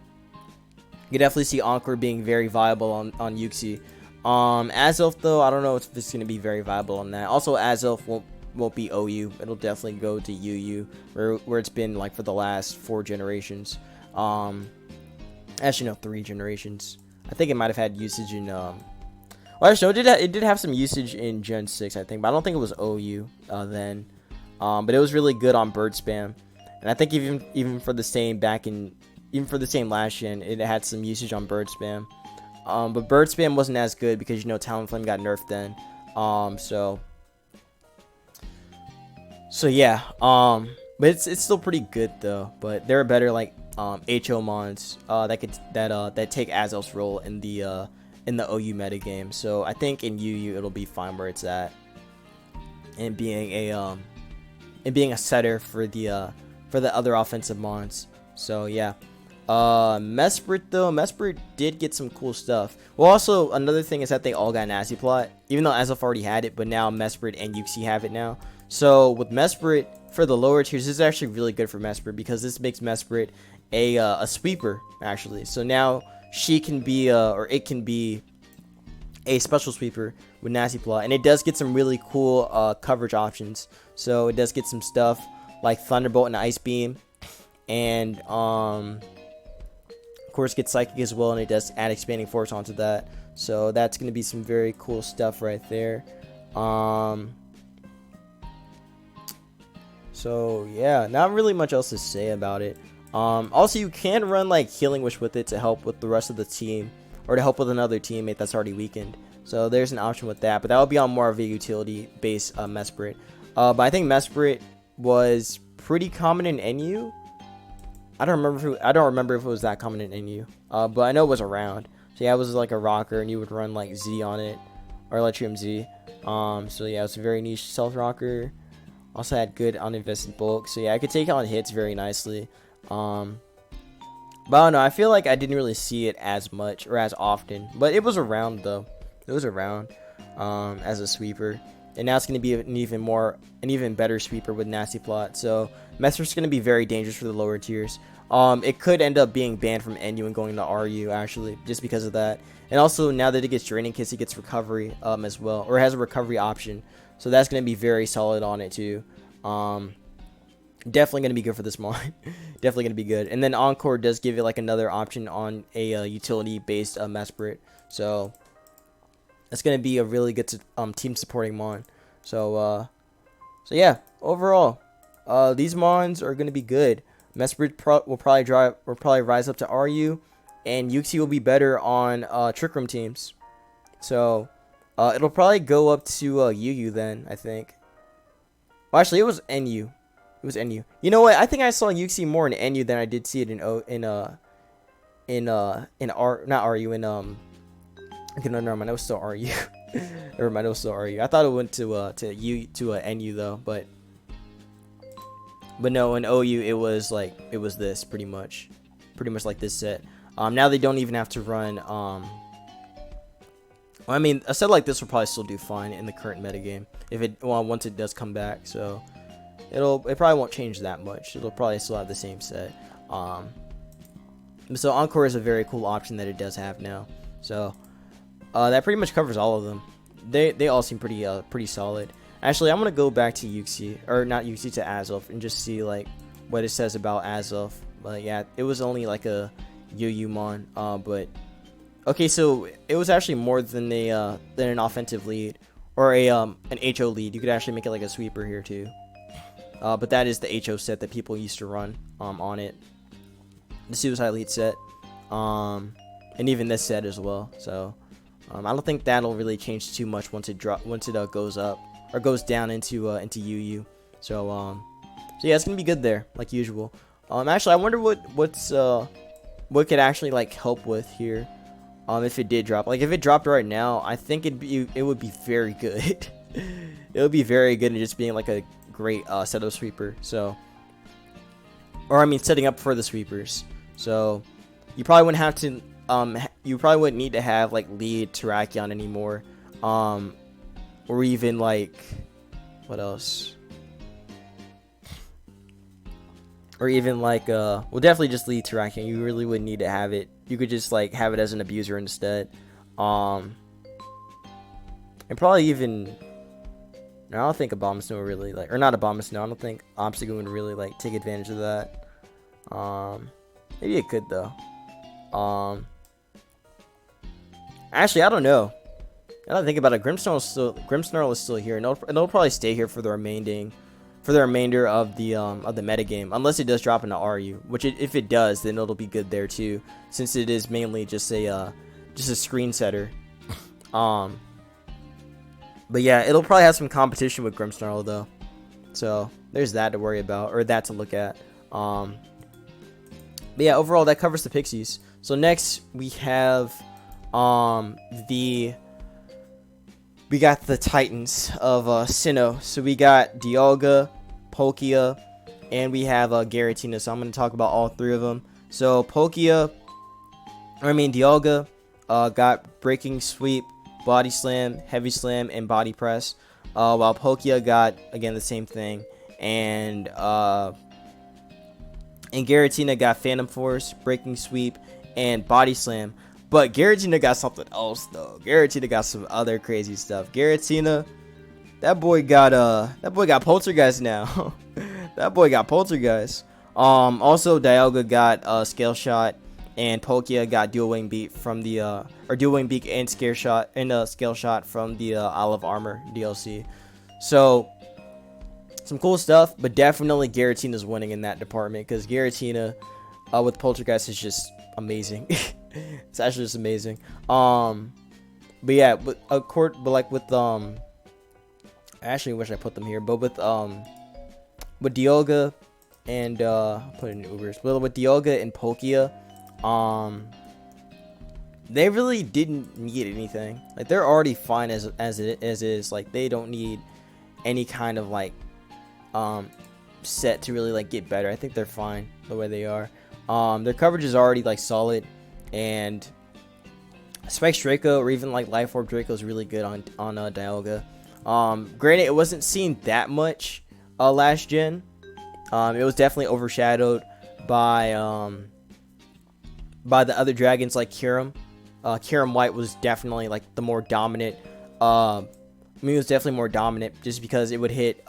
S1: you definitely see Encore being very viable on Uxie. Azelf though, I don't know if it's going to be very viable on that. Also, Azelf won't be OU. It'll definitely go to UU, where it's been like for the last 4 generations. Actually no, 3 generations. I think it might have had usage in well, actually no, it did have some usage in Gen 6, I think, but I don't think it was OU then. But it was really good on bird spam, and I think even for the same last gen, it had some usage on bird spam. But bird spam wasn't as good because Talonflame got nerfed then. So yeah. But it's still pretty good though. But there are better like HO mons that take Azelf's role in the OU metagame. So I think in UU it'll be fine where it's at, and being a setter for the other offensive mons. So yeah. Mesprit though, Mesprit did get some cool stuff. Well, also another thing is that they all got Nasty Plot, even though Azelf already had it, but now Mesprit and Uxie have it now. So with Mesprit for the lower tiers, this is actually really good for Mesprit because this makes Mesprit a sweeper actually. So now she can be or it can be a special sweeper with Nasty Plot, and it does get some really cool coverage options. So it does get some stuff like Thunderbolt and Ice Beam, and of course get Psychic as well, and it does add Expanding Force onto that. So that's going to be some very cool stuff right there. So yeah, not really much else to say about it. Also, you can run like Healing Wish with it to help with the rest of the team, or to help with another teammate that's already weakened. So there's an option with that, but that would be on more of a utility based Mesprit. But I think Mesprit was pretty common in NU. I don't remember if it was that common in NU. But I know it was around. So yeah, it was like a rocker, and you would run like Z on it, or Electrium Z. So yeah, it's a very niche stealth rocker. Also had good uninvested bulk. So yeah, I could take on hits very nicely. But I don't know. I feel like I didn't really see it as much or as often. But it was around though. It was around as a sweeper. And now it's going to be an even better sweeper with Nasty Plot. So Mesprit's going to be very dangerous for the lower tiers. It could end up being banned from NU and going to RU actually, just because of that. And also now that it gets Draining Kiss, it gets recovery as well, or has a recovery option. So that's going to be very solid on it too. Definitely going to be good for this mod. Definitely going to be good. And then Encore does give it like another option on a utility based Mesprit. So that's going to be a really good team supporting mon. So yeah, overall, these mons are going to be good. Mesprit will probably rise up to RU, and Uxie will be better on Trick Room teams. So it'll probably go up to UU then, I think. Well, actually, it was NU. It was NU. You know what? I think I saw Uxie more in NU than I did see it in okay, no, never mind. It was still RU. Never mind. It was still RU. I thought it went to NU though, but no, in OU it was this pretty much like this set. Now they don't even have to run. Well, I mean, a set like this will probably still do fine in the current metagame once it does come back. So it probably won't change that much. It'll probably still have the same set. So Encore is a very cool option that it does have now. So that pretty much covers all of them. They all seem pretty solid. Actually, I'm gonna go back to Uxie, or not Uxie, to Azelf, and just see like what it says about Azelf. But yeah, it was only like a UU mon. But okay, so it was actually more than an offensive lead or an HO lead. You could actually make it like a sweeper here too. But that is the HO set that people used to run on it. The Suicide Lead set, and even this set as well. So I don't think that'll really change too much once it goes up or goes down into UU. So yeah, it's gonna be good there like usual. Actually, I wonder what could actually like help with here. If it did drop, like if it dropped right now, I think it would be very good. It would be very good in just being like a great setup sweeper. So, or I mean, setting up for the sweepers. So you probably wouldn't have to. You probably wouldn't need to have like lead Terrakion anymore. Or even like what else? Or even like well, definitely just lead Terrakion. You really wouldn't need to have it. You could just like have it as an abuser instead. And probably even I don't think Abomasnow would really like, or not Abomasnow. I don't think Obstagoon would really like take advantage of that. Maybe it could though. Actually, I don't know. I don't think about it. Grimmsnarl is still here, and it'll probably stay here for the remainder of the metagame, unless it does drop into RU. Which if it does, then it'll be good there too, since it is mainly just a screen setter. But yeah, it'll probably have some competition with Grimmsnarl though, so there's that to worry about, or that to look at. But yeah, overall that covers the Pixies. So next we have we got the Titans of Sinnoh. So we got Dialga, Palkia, and we have Giratina. So I'm going to talk about all three of them. So Dialga got Breaking Sweep, Body Slam, Heavy Slam, and Body Press. While Palkia got, again, the same thing. And Giratina got Phantom Force, Breaking Sweep, and Body Slam. But Giratina got something else though. Giratina got some other crazy stuff. Giratina, that boy got Poltergeist now. That boy got Poltergeist. Also Dialga got Scale Shot, and Palkia got Dual Wing Beat from the or Dual Wing Beak and Scale Shot from the Isle of Armor DLC. So some cool stuff, but definitely Giratina's winning in that department, because Giratina with Poltergeist is just amazing. It's actually just amazing. But yeah, I actually wish I put them here, but with Dialga and put it in Ubers. But with Dialga and Palkia, they really didn't need anything. Like, they're already fine as it is. Like, they don't need any kind of like set to really like get better. I think they're fine the way they are. Their coverage is already like solid, and Spikes Draco or even like Life Orb Draco is really good on Dialga. Granted, it wasn't seen that much last gen. It was definitely overshadowed by the other dragons like Kyurem. Kyurem White was definitely like the more dominant. It was definitely more dominant just because it would hit.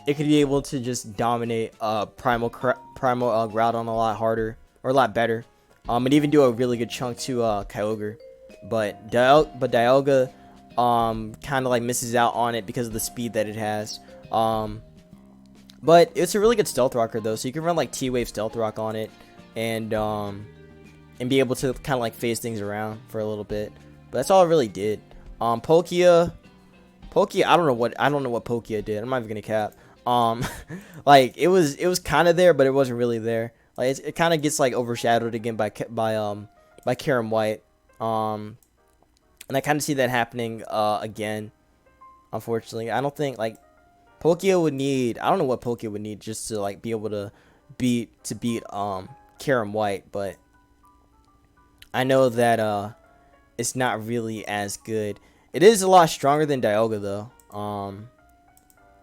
S1: It could be able to just dominate Primal Groudon a lot harder, or a lot better. And even do a really good chunk to Kyogre. But Dialga kind of like misses out on it because of the speed that it has. But it's a really good Stealth Rocker though, so you can run like T-Wave Stealth Rock on it, and be able to kind of like phase things around for a little bit. But that's all it really did. Palkia, I don't know what Palkia did. I'm not even gonna cap. Like it was kind of there, but it wasn't really there. Like it kind of gets like overshadowed again by Kyurem White. And I kind of see that happening again. Unfortunately, I don't think like Palkia would need. I don't know what Palkia would need just to like be able to beat Kyurem White, but I know that it's not really as good. It is a lot stronger than Dialga though.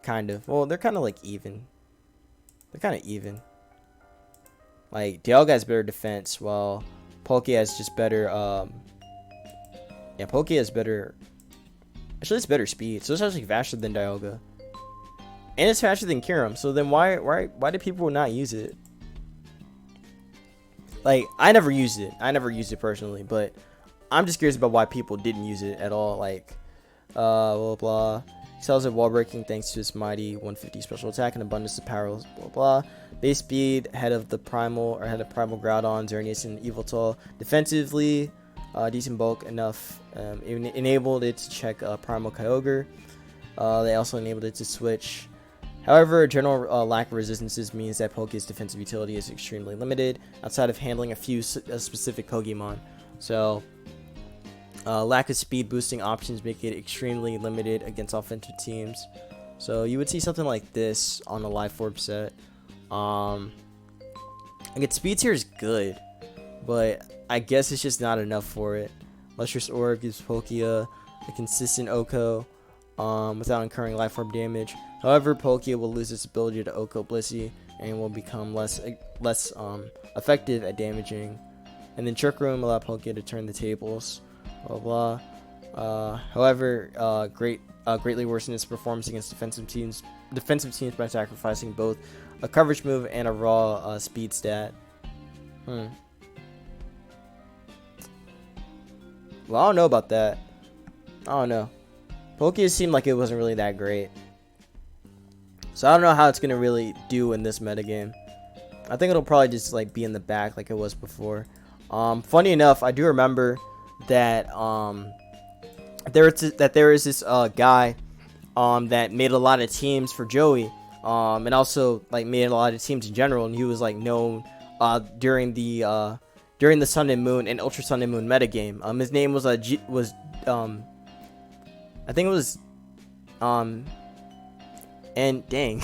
S1: Kind of. Well, they're kind of like even. They're kind of even. Like Dialga has better defense, while Palkia has just better. Yeah, Palkia has better. Actually, it's better speed, so it's actually faster than Dialga, and it's faster than Kyurem. So then why do people not use it? Like I never used it. I never used it personally, but I'm just curious about why people didn't use it at all. Like, blah blah. Excels at wall breaking thanks to its mighty 150 special attack and abundance of power, blah blah. Base speed ahead of Primal Groudon, Xerneas, and Yveltal. Defensively, decent bulk enough. Enabled it to check Primal Kyogre. They also enabled it to switch. However, a general lack of resistances means that Palkia's defensive utility is extremely limited outside of handling a few specific Pokemon. So, lack of speed boosting options make it extremely limited against offensive teams. So you would see something like this on the Life Orb set. Again, speed tier is good, but I guess it's just not enough for it. Lustrous Orb gives Palkia a consistent OHKO without incurring Life Orb damage. However, Palkia will lose its ability to OHKO Blissey and will become less effective at damaging. And then Trick Room allow Palkia to turn the tables. Blah blah. However, great greatly worsen its performance against defensive teams by sacrificing both a coverage move and a raw speed stat. Well, I don't know about that. I don't know. Palkia seemed like it wasn't really that great. So I don't know how it's gonna really do in this metagame. I think it'll probably just like be in the back like it was before. Funny enough, I do remember that there is this guy that made a lot of teams for Joey, and also like made a lot of teams in general, and he was like known during the Sun and Moon and Ultra Sun and Moon metagame. His name was I think it was and dang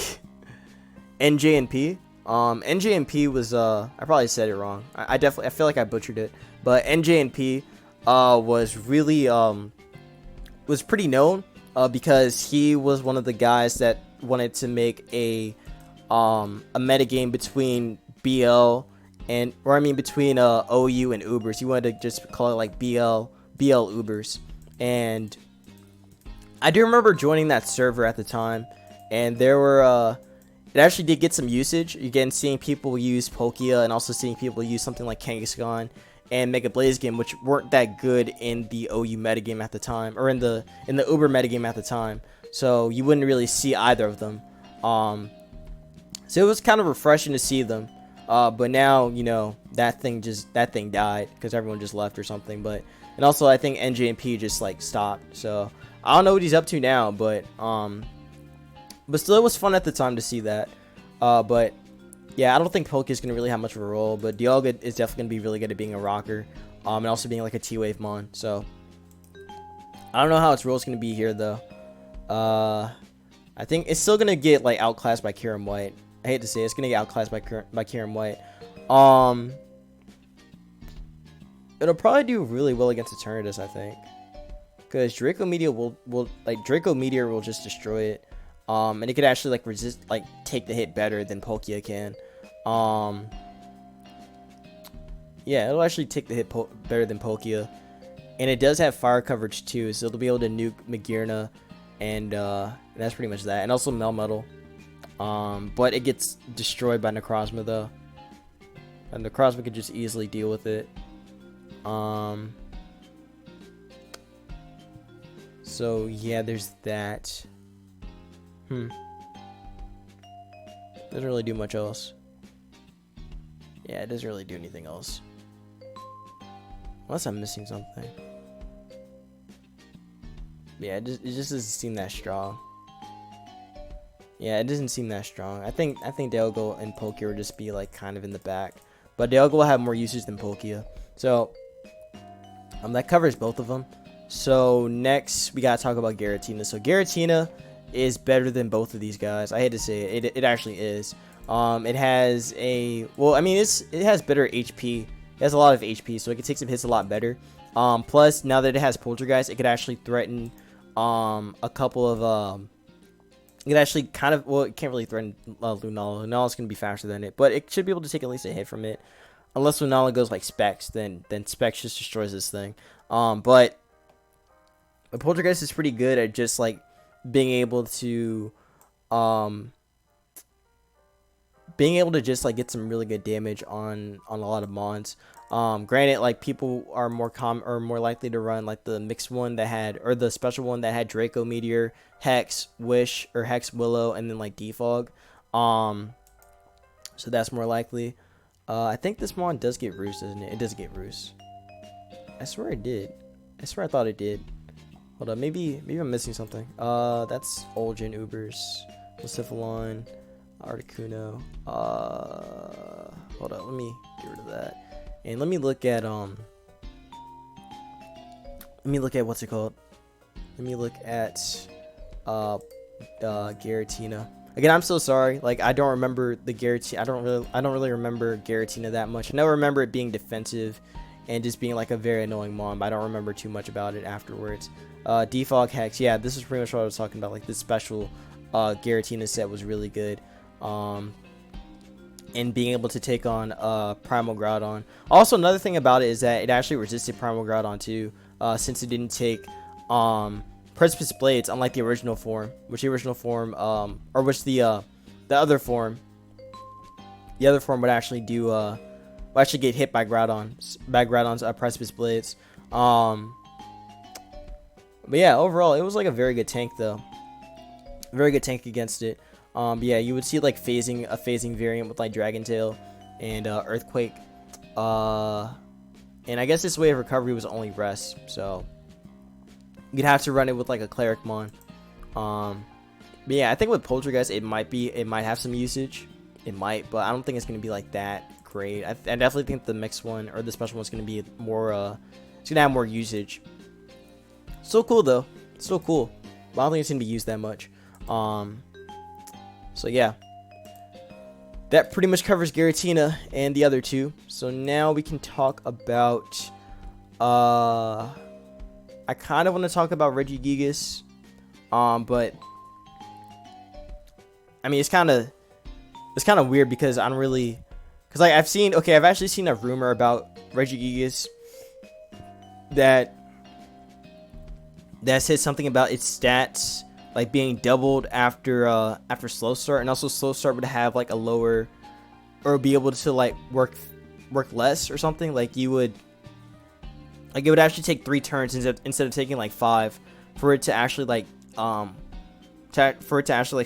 S1: NJNP. NJNP was I probably said it wrong. I feel like I butchered it, but NJNP was really was pretty known because he was one of the guys that wanted to make a metagame between BL and between OU and Ubers. He wanted to just call it like BL Ubers, and I do remember joining that server at the time, and there were it actually did get some usage. Again, seeing people use Palkia and also seeing people use something like Kangaskhan and Mega Blaziken, which weren't that good in the OU metagame at the time, or in the Uber metagame at the time. So you wouldn't really see either of them. So it was kind of refreshing to see them. But now, you know, that thing died because everyone just left or something. And also I think NJMP just like stopped. So I don't know what he's up to now, but still it was fun at the time to see that. But yeah, I don't think Palkia is going to really have much of a role, but Dialga is definitely going to be really good at being a rocker, and also being like a T-Wave Mon. So I don't know how its role is going to be here though. I think it's still going to get like outclassed by Kyurem White. I hate to say it, it's going to get outclassed by Kyurem White. It'll probably do really well against the Tornadus, I think, because Draco Meteor will just destroy it. And it could actually like resist, like take the hit better than Palkia can. Yeah, it'll actually take the hit better than Palkia, and it does have fire coverage too, so it'll be able to nuke Magearna, and that's pretty much that. And also Melmetal. But it gets destroyed by Necrozma though, and Necrozma could just easily deal with it. So yeah, there's that. Doesn't really do much else. Yeah, it doesn't really do anything else. Unless I'm missing something. Yeah, it just doesn't seem that strong. Yeah, it doesn't seem that strong. I think Dialga and Palkia will just be like kind of in the back. But Dialga will have more usage than Palkia. So that covers both of them. So next we gotta talk about Giratina. So Giratina is better than both of these guys. I hate to say it, it actually is. It has it has better HP. It has a lot of HP, so it can take some hits a lot better. Plus, now that it has Poltergeist, it could actually threaten a couple of it could actually kind of, well, it can't really threaten Lunala. Lunala's gonna be faster than it, but it should be able to take at least a hit from it. Unless Lunala goes like Specs, then Specs just destroys this thing. But the Poltergeist is pretty good at just like being able to just like get some really good damage on a lot of mons. Granted, like people are more likely to run like the mixed one that had, or the special one that had Draco Meteor, Hex, Wish, or Hex Willow, and then like Defog. So that's more likely. I think this mon does get Roost, doesn't it? It does get Roost. I swear it did. I swear I thought it did. Hold on, maybe I'm missing something. That's Olgin, Ubers, Lucifalon, Articuno. Hold on, let me get rid of that. And let me look at what's it called? Let me look at Giratina. Again, I'm so sorry. Like, I don't remember the Giratina. I don't really remember Giratina that much. I never remember it being defensive and just being like a very annoying mon, but I don't remember too much about it afterwards. Defog, Hex, yeah, this is pretty much what I was talking about. Like, this special Giratina set was really good. And being able to take on Primal Groudon. Also, another thing about it is that it actually resisted Primal Groudon too, since it didn't take Precipice Blades, unlike the original form, or which the other form, would actually do, would actually get hit by Groudon's Precipice Blades. But yeah, overall, it was like a very good tank though. Very good tank against it. But yeah, you would see like a phasing variant with like Dragon Tail and Earthquake. And I guess this wave of recovery was only rest, so you'd have to run it with like a Cleric Mon. But yeah, I think with Poltergeist it might have some usage. It might, but I don't think it's gonna be like that great. I definitely think the mixed one or the special one's gonna be more it's gonna have more usage. Still cool though. Still cool. But I don't think it's gonna be used that much. So yeah. That pretty much covers Giratina and the other two. So now we can talk about I kind of want to talk about Regigigas. But I mean it's kind of weird because I don't really, because like I've actually seen a rumor about Regigigas that said something about its stats like being doubled after slow start, and also slow start would have like a lower, or be able to like work less or something. Like it would actually take 3 turns instead of taking like 5 for it to actually like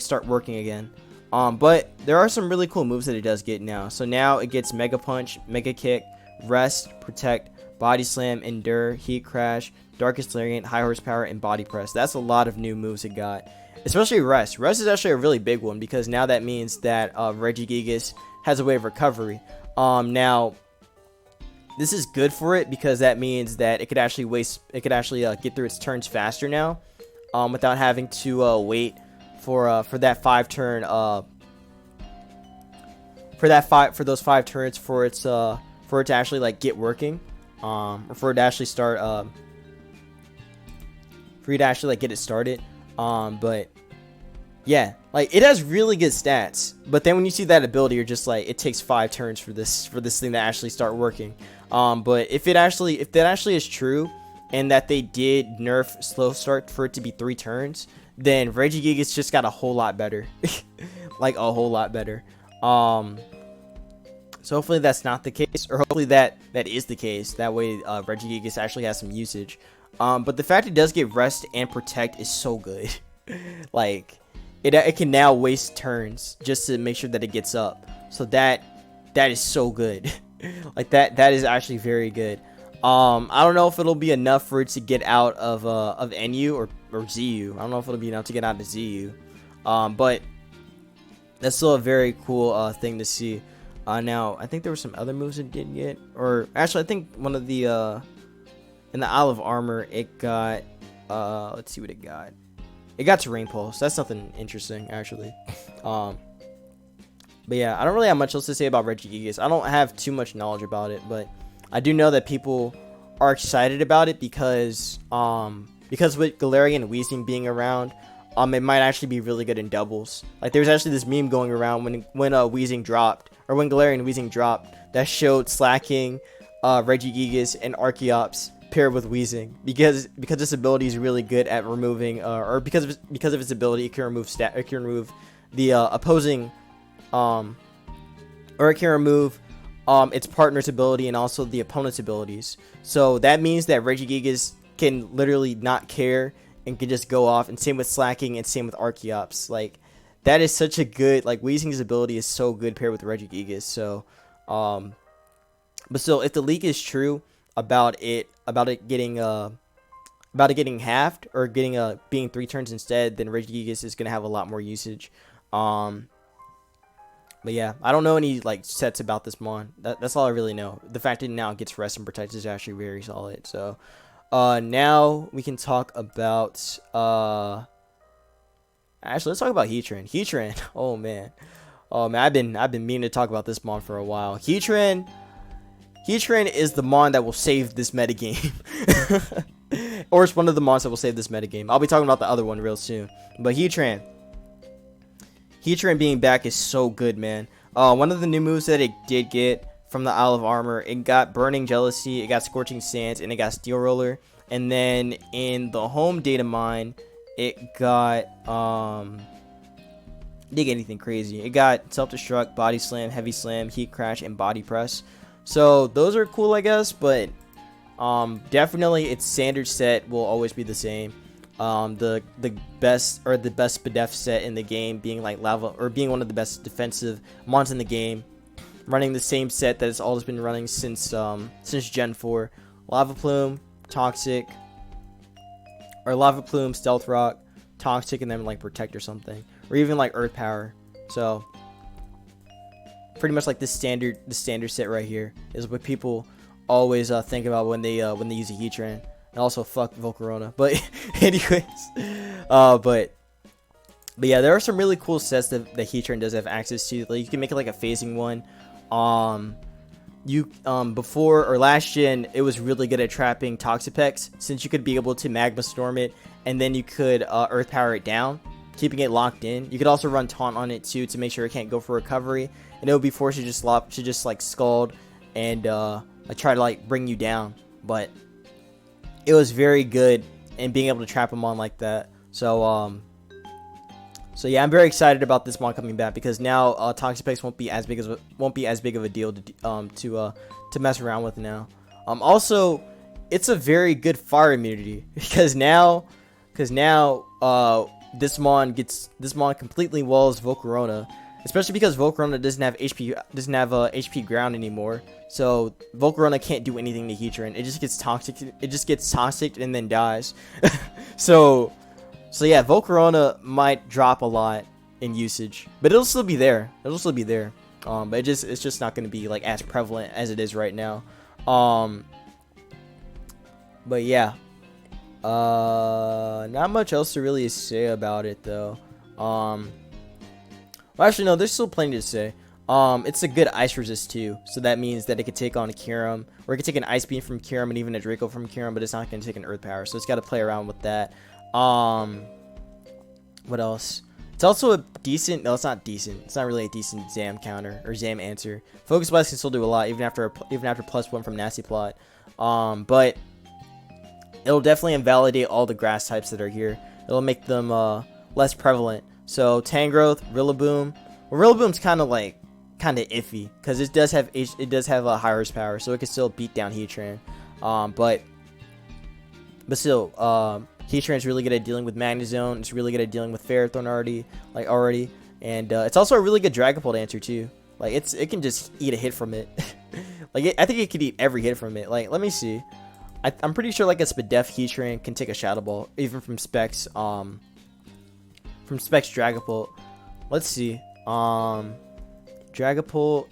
S1: start working again. But there are some really cool moves that it does get now. So now it gets Mega Punch, Mega Kick, Rest, Protect, Body Slam, Endure, Heat Crash, Darkest Lariat, High Horsepower, and Body Press. That's a lot of new moves it got. Especially Rest. Rest is actually a really big one because now that means that Regigigas has a way of recovery. Now this is good for it because that means that it could actually get through its turns faster now, without having to wait for that 5 turn for those 5 turns for it to actually like get working, or for it to actually start for you to actually like get it started. But yeah, like it has really good stats, but then when you see that ability, you're just like, it takes 5 turns for this thing to actually start working. But if that actually is true, and that they did nerf slow start for it to be 3 turns, then Regigigas just got a whole lot better. Like a whole lot better. So hopefully that's not the case, or hopefully that is the case. That way Regigigas actually has some usage. But the fact it does get Rest and Protect is so good. Like it can now waste turns just to make sure that it gets up. So that is so good. Like that is actually very good. I don't know if it'll be enough for it to get out of NU or ZU. I don't know if it'll be enough to get out of ZU. But that's still a very cool thing to see. Now I think there were some other moves it did get, or actually I think one of the in the Isle of Armor it got let's see what it got. It got Terrain Pulse. That's something interesting actually. But yeah, I don't really have much else to say about Regigigas. I don't have too much knowledge about it, but I do know that people are excited about it because with Galarian and Weezing being around, it might actually be really good in doubles. Like there's actually this meme going around when Weezing dropped, or when Galarian and Weezing dropped, that showed Slacking, Regigigas, and Archeops paired with Weezing, because this ability is really good at removing, or because of its ability, it can remove the opposing, or it can remove its partner's ability and also the opponent's abilities. So that means that Regigigas can literally not care and can just go off, and same with Slacking and same with Archeops. Like that is such a good, like Weezing's ability is so good paired with Regigigas. So but still, if the leak is true about it getting halved, or getting being 3 turns instead, then Regigigas is gonna have a lot more usage. But yeah, I don't know any like sets about this mon. That's all I really know. The fact that it now gets Rest and Protect is actually very solid. So now we can talk about actually let's talk about Heatran. Heatran, oh man, I've been meaning to talk about this mon for a while. Heatran is the mon that will save this metagame. Or it's one of the mons that will save this metagame. I'll be talking about the other one real soon. But Heatran being back is so good, man. One of the new moves that it did get from the Isle of Armor, it got Burning Jealousy, it got Scorching Sands, and it got Steel Roller. And then in the home data mine, it got didn't get anything crazy. It got self-destruct, body slam, heavy slam, heat crash, and body press. So those are cool, I guess, but definitely its standard set will always be the same. The best Spadef set in the game being like lava, or being one of the best defensive mons in the game, running the same set that it's always been running since Gen 4. Lava Plume, Toxic, or Lava Plume, Stealth Rock, Toxic, and then like Protect or something, or even like Earth Power. So pretty much like the standard set right here is what people always think about when they use a Heatran. And also fuck Volcarona. But anyways, but yeah, there are some really cool sets that the Heatran does have access to. Like you can make it like a phasing one. Before or last gen, it was really good at trapping Toxapex, since you could be able to Magma Storm it, and then you could Earth Power it down, keeping it locked in. You could also run Taunt on it too to make sure it can't go for recovery, and it would be forced to just like Scald and try to like bring you down. But it was very good in being able to trap them on like that. So yeah, I'm very excited about this mod coming back, because now Toxapex won't be as big of a deal to mess around with now. Also, it's a very good fire immunity, because now this mon completely walls Volcarona, especially because Volcarona doesn't have HP ground anymore. So Volcarona can't do anything to Heatran. It just gets toxic and then dies. So yeah, Volcarona might drop a lot in usage, but it'll still be there. But it's just not going to be like as prevalent as it is right now. But yeah, not much else to really say about it though. Well, actually no, there's still plenty to say. It's a good ice resist too, so that means that it could take on a Kyurem, or it could take an Ice Beam from Kyurem and even a Draco from Kyurem, but it's not going to take an Earth Power, so it's got to play around with that. What else? It's also a decent, no, it's not decent. It's not really a decent Zam counter or Zam answer. Focus Blast can still do a lot, even after +1 from Nasty Plot. But it'll definitely invalidate all the grass types that are here. It'll make them less prevalent. So Tangrowth, Rillaboom. Well, Rillaboom's kind of iffy, because it does have a high horsepower, so it can still beat down Heatran. But still, Heatran's really good at dealing with Magnezone. It's really good at dealing with Ferrothorn already, and it's also a really good Dragapult answer too. Like it can just eat a hit from it. I think it could eat every hit from it. Like, let me see. I'm pretty sure like a Spadef Heatran can take a Shadow Ball, even from Specs Dragapult. Let's see. Dragapult,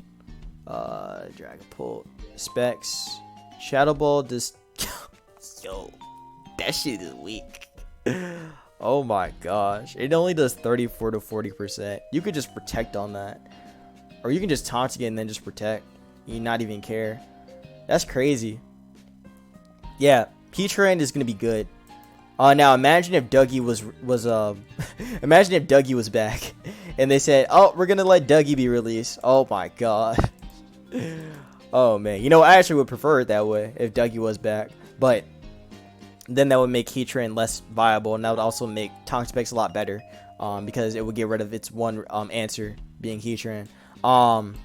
S1: Specs, Shadow Ball. Just yo, that shit is weak. Oh my gosh, it only does 34 to 40%. You could just Protect on that, or you can just taunt again and then just Protect. You not even care. That's crazy. Yeah, Heatran is gonna be good. Now imagine if Dougie was imagine if Dougie was back, and they said, "Oh, we're gonna let Dougie be released." Oh my god. Oh man, you know, I actually would prefer it that way if Dougie was back, but then that would make Heatran less viable, and that would also make Toxapex a lot better, because it would get rid of its one answer being Heatran. But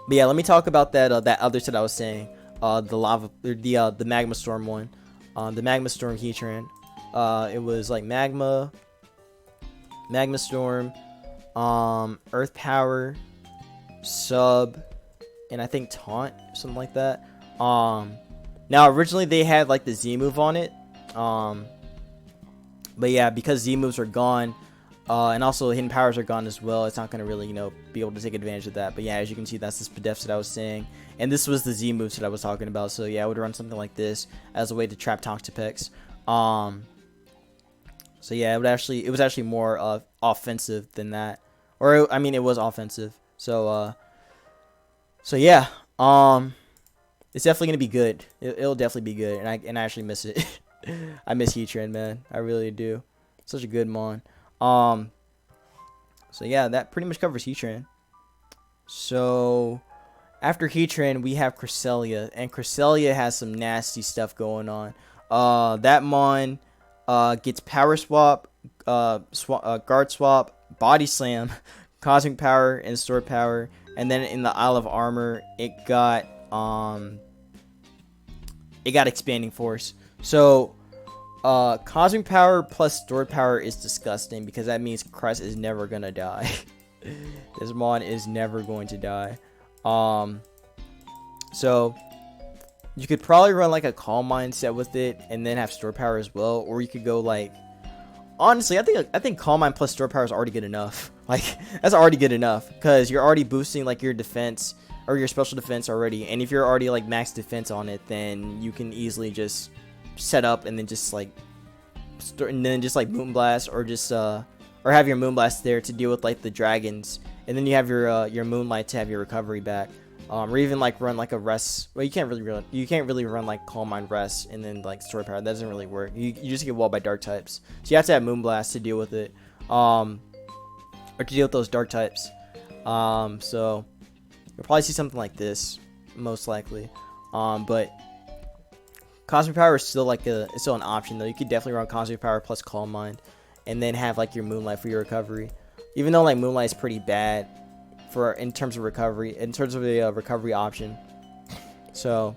S1: yeah, let me talk about that other set I was saying, the Magma Storm one, the Magma Storm Heatran. It was like Magma Storm, Earth Power, Sub, and I think Taunt, something like that. Now originally they had like the Z move on it, but yeah, because Z moves are gone, and also hidden powers are gone as well, it's not gonna really, you know, be able to take advantage of that. But yeah, as you can see, that's the Spadef that I was saying, and this was the Z moves that I was talking about. So yeah, I would run something like this as a way to trap Toxapex. So yeah, it was actually more offensive than that, or I mean, it was offensive. So yeah, it's definitely gonna be good. It'll definitely be good, and I actually miss it. I miss Heatran, man. I really do. Such a good mon. So yeah, that pretty much covers Heatran. So after Heatran, we have Cressilia, and Cressilia has some nasty stuff going on. That mon gets Power Swap, Guard Swap, Body Slam, Cosmic Power, and Store Power. And then in the Isle of Armor, it got Expanding Force. So Cosmic Power plus Stored Power is disgusting because that means Cress is never gonna die. This mon is never going to die. So you could probably run like a Calm Mind set with it and then have Store Power as well, or you could go like, honestly, I think Calm Mind plus Store Power is already good enough. Like, that's already good enough because you're already boosting like your defense or your special defense already, and if you're already like max defense on it, then you can easily just set up and then just like Moonblast, or just or have your Moonblast there to deal with like the dragons, and then you have your Moonlight to have your recovery back, or even like run like a rest. Well, you can't really run like Calm Mind rest and then like Store Power. That doesn't really work. You just get walled by dark types, so you have to have Moonblast to deal with it, or to deal with those dark types. So you'll probably see something like this most likely, but Cosmic Power is still it's still an option though. You could definitely run Cosmic Power plus Calm Mind, and then have like your Moonlight for your recovery. Even though like Moonlight is pretty bad in terms of recovery, in terms of a recovery option. So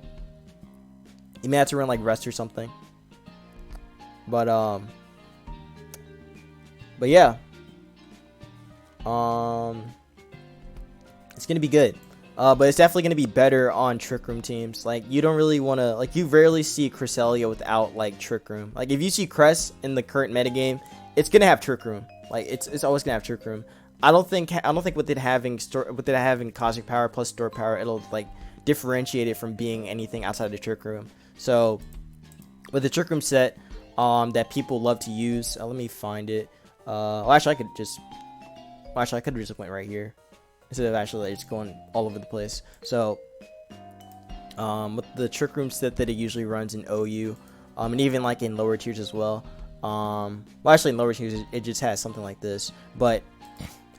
S1: you may have to run like Rest or something. But yeah. It's gonna be good. But it's definitely going to be better on Trick Room teams. Like, you don't really want to, like, you rarely see Cressilia without, like, Trick Room. Like, if you see Cress in the current metagame, it's going to have Trick Room. Like, it's always going to have Trick Room. I don't think with it having Cosmic Power plus Store Power, it'll, like, differentiate it from being anything outside the Trick Room. So, with the Trick Room set that people love to use, let me find it. Actually, I could have just went right here, instead of actually like, just going all over the place. So, with the Trick Room set that it usually runs in OU, and even like in lower tiers as well. Well, actually in lower tiers it just has something like this, but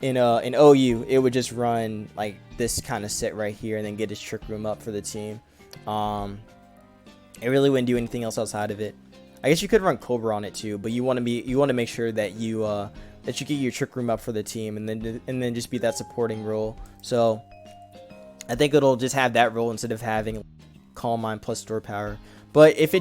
S1: in OU it would just run like this kind of set right here, and then get its Trick Room up for the team. It really wouldn't do anything else outside of it. I guess you could run Cobra on it too, but you want to make sure that you get your Trick Room up for the team, and then just be that supporting role. So I think it'll just have that role instead of having Calm Mind plus Store Power. But if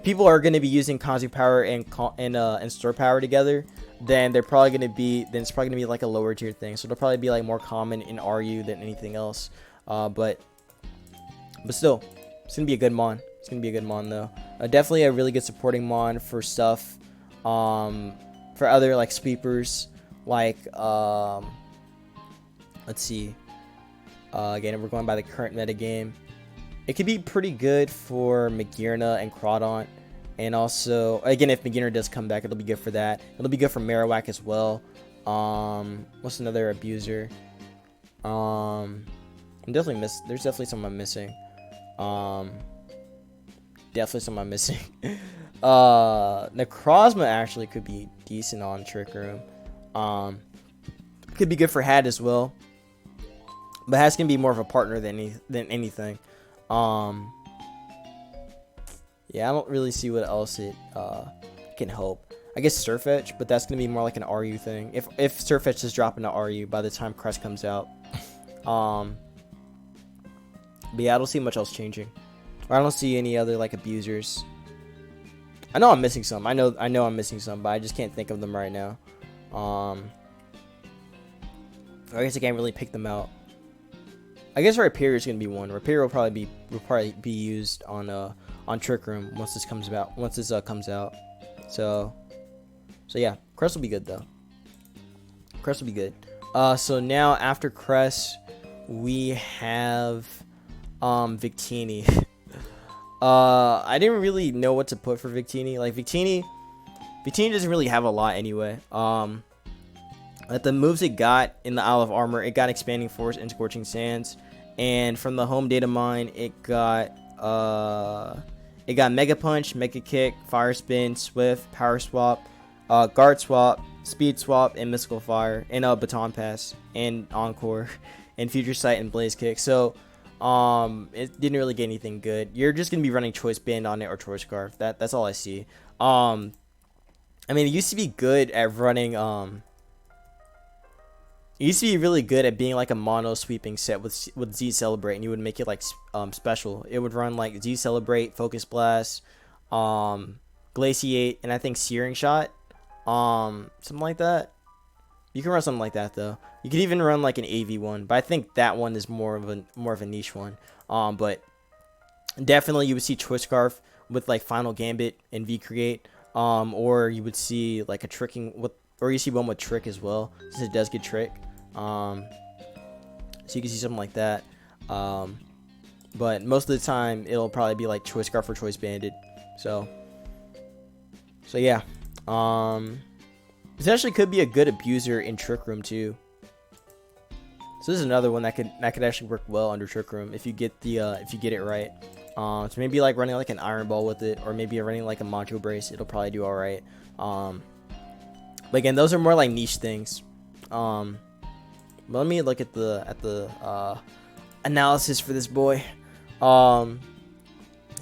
S1: people are going to be using Cosmic Power and Store Power together, then it's probably going to be like a lower tier thing. So it'll probably be like more common in RU than anything else. But still, it's gonna be a good mon. It's gonna be a good mon though. Definitely a really good supporting mon for stuff. For other like sweepers, like let's see. Again, we're going by the current meta game. It could be pretty good for Magearna and Groudon, and also again, if Magearna does come back, it'll be good for that. It'll be good for Marowak as well. What's another abuser? There's definitely some I'm missing. Necrozma actually could be decent on Trick Room. Could be good for Hat as well, but Hat's gonna be more of a partner than anything. Yeah, I don't really see what else it can help. I guess Surfetch, but that's gonna be more like an RU thing. If Surfetch is dropping to RU by the time Crest comes out. But yeah, I don't see much else changing. I don't see any other like abusers. I know I'm missing some. I know I'm missing some, but I just can't think of them right now. I guess I can't really pick them out. I guess Rhyperior is gonna be one. Rhyperior will probably be used on Trick Room once this comes out. So yeah, Crest will be good though. Crest will be good. So now after Crest, we have Victini. I didn't really know what to put for Victini. Like Victini doesn't really have a lot anyway. At the moves it got in the Isle of Armor, it got Expanding Force and Scorching Sands, and from the home data mine, it got Mega Punch, Mega Kick, Fire Spin, Swift, Power Swap, Guard Swap, Speed Swap, and Mystical Fire, and Baton Pass, and Encore, and Future Sight and Blaze Kick. So It didn't really get anything good. You're just gonna be running Choice Band on it or Choice Scarf. That's all I see. I mean, it used to be good at running. It used to be really good at being like a mono sweeping set with Z Celebrate, and you would make it like special. It would run like Z Celebrate, Focus Blast, Glaciate, and I think Searing Shot, something like that. You can run something like that though. You could even run like an AV one, but I think that one is more of a niche one. But definitely you would see Choice Scarf with like Final Gambit and V Create, or you would see like a tricking with, or you see one with Trick as well, since it does get Trick. So you can see something like that. But most of the time it'll probably be like Choice Scarf or Choice Banded. So yeah. This actually could be a good abuser in Trick Room too. So this is another one that could actually work well under Trick Room if you get it right. So maybe like running like an Iron Ball with it, or maybe running like a Module Brace. It'll probably do all right. But again, those are more like niche things. Let me look at the analysis for this boy. So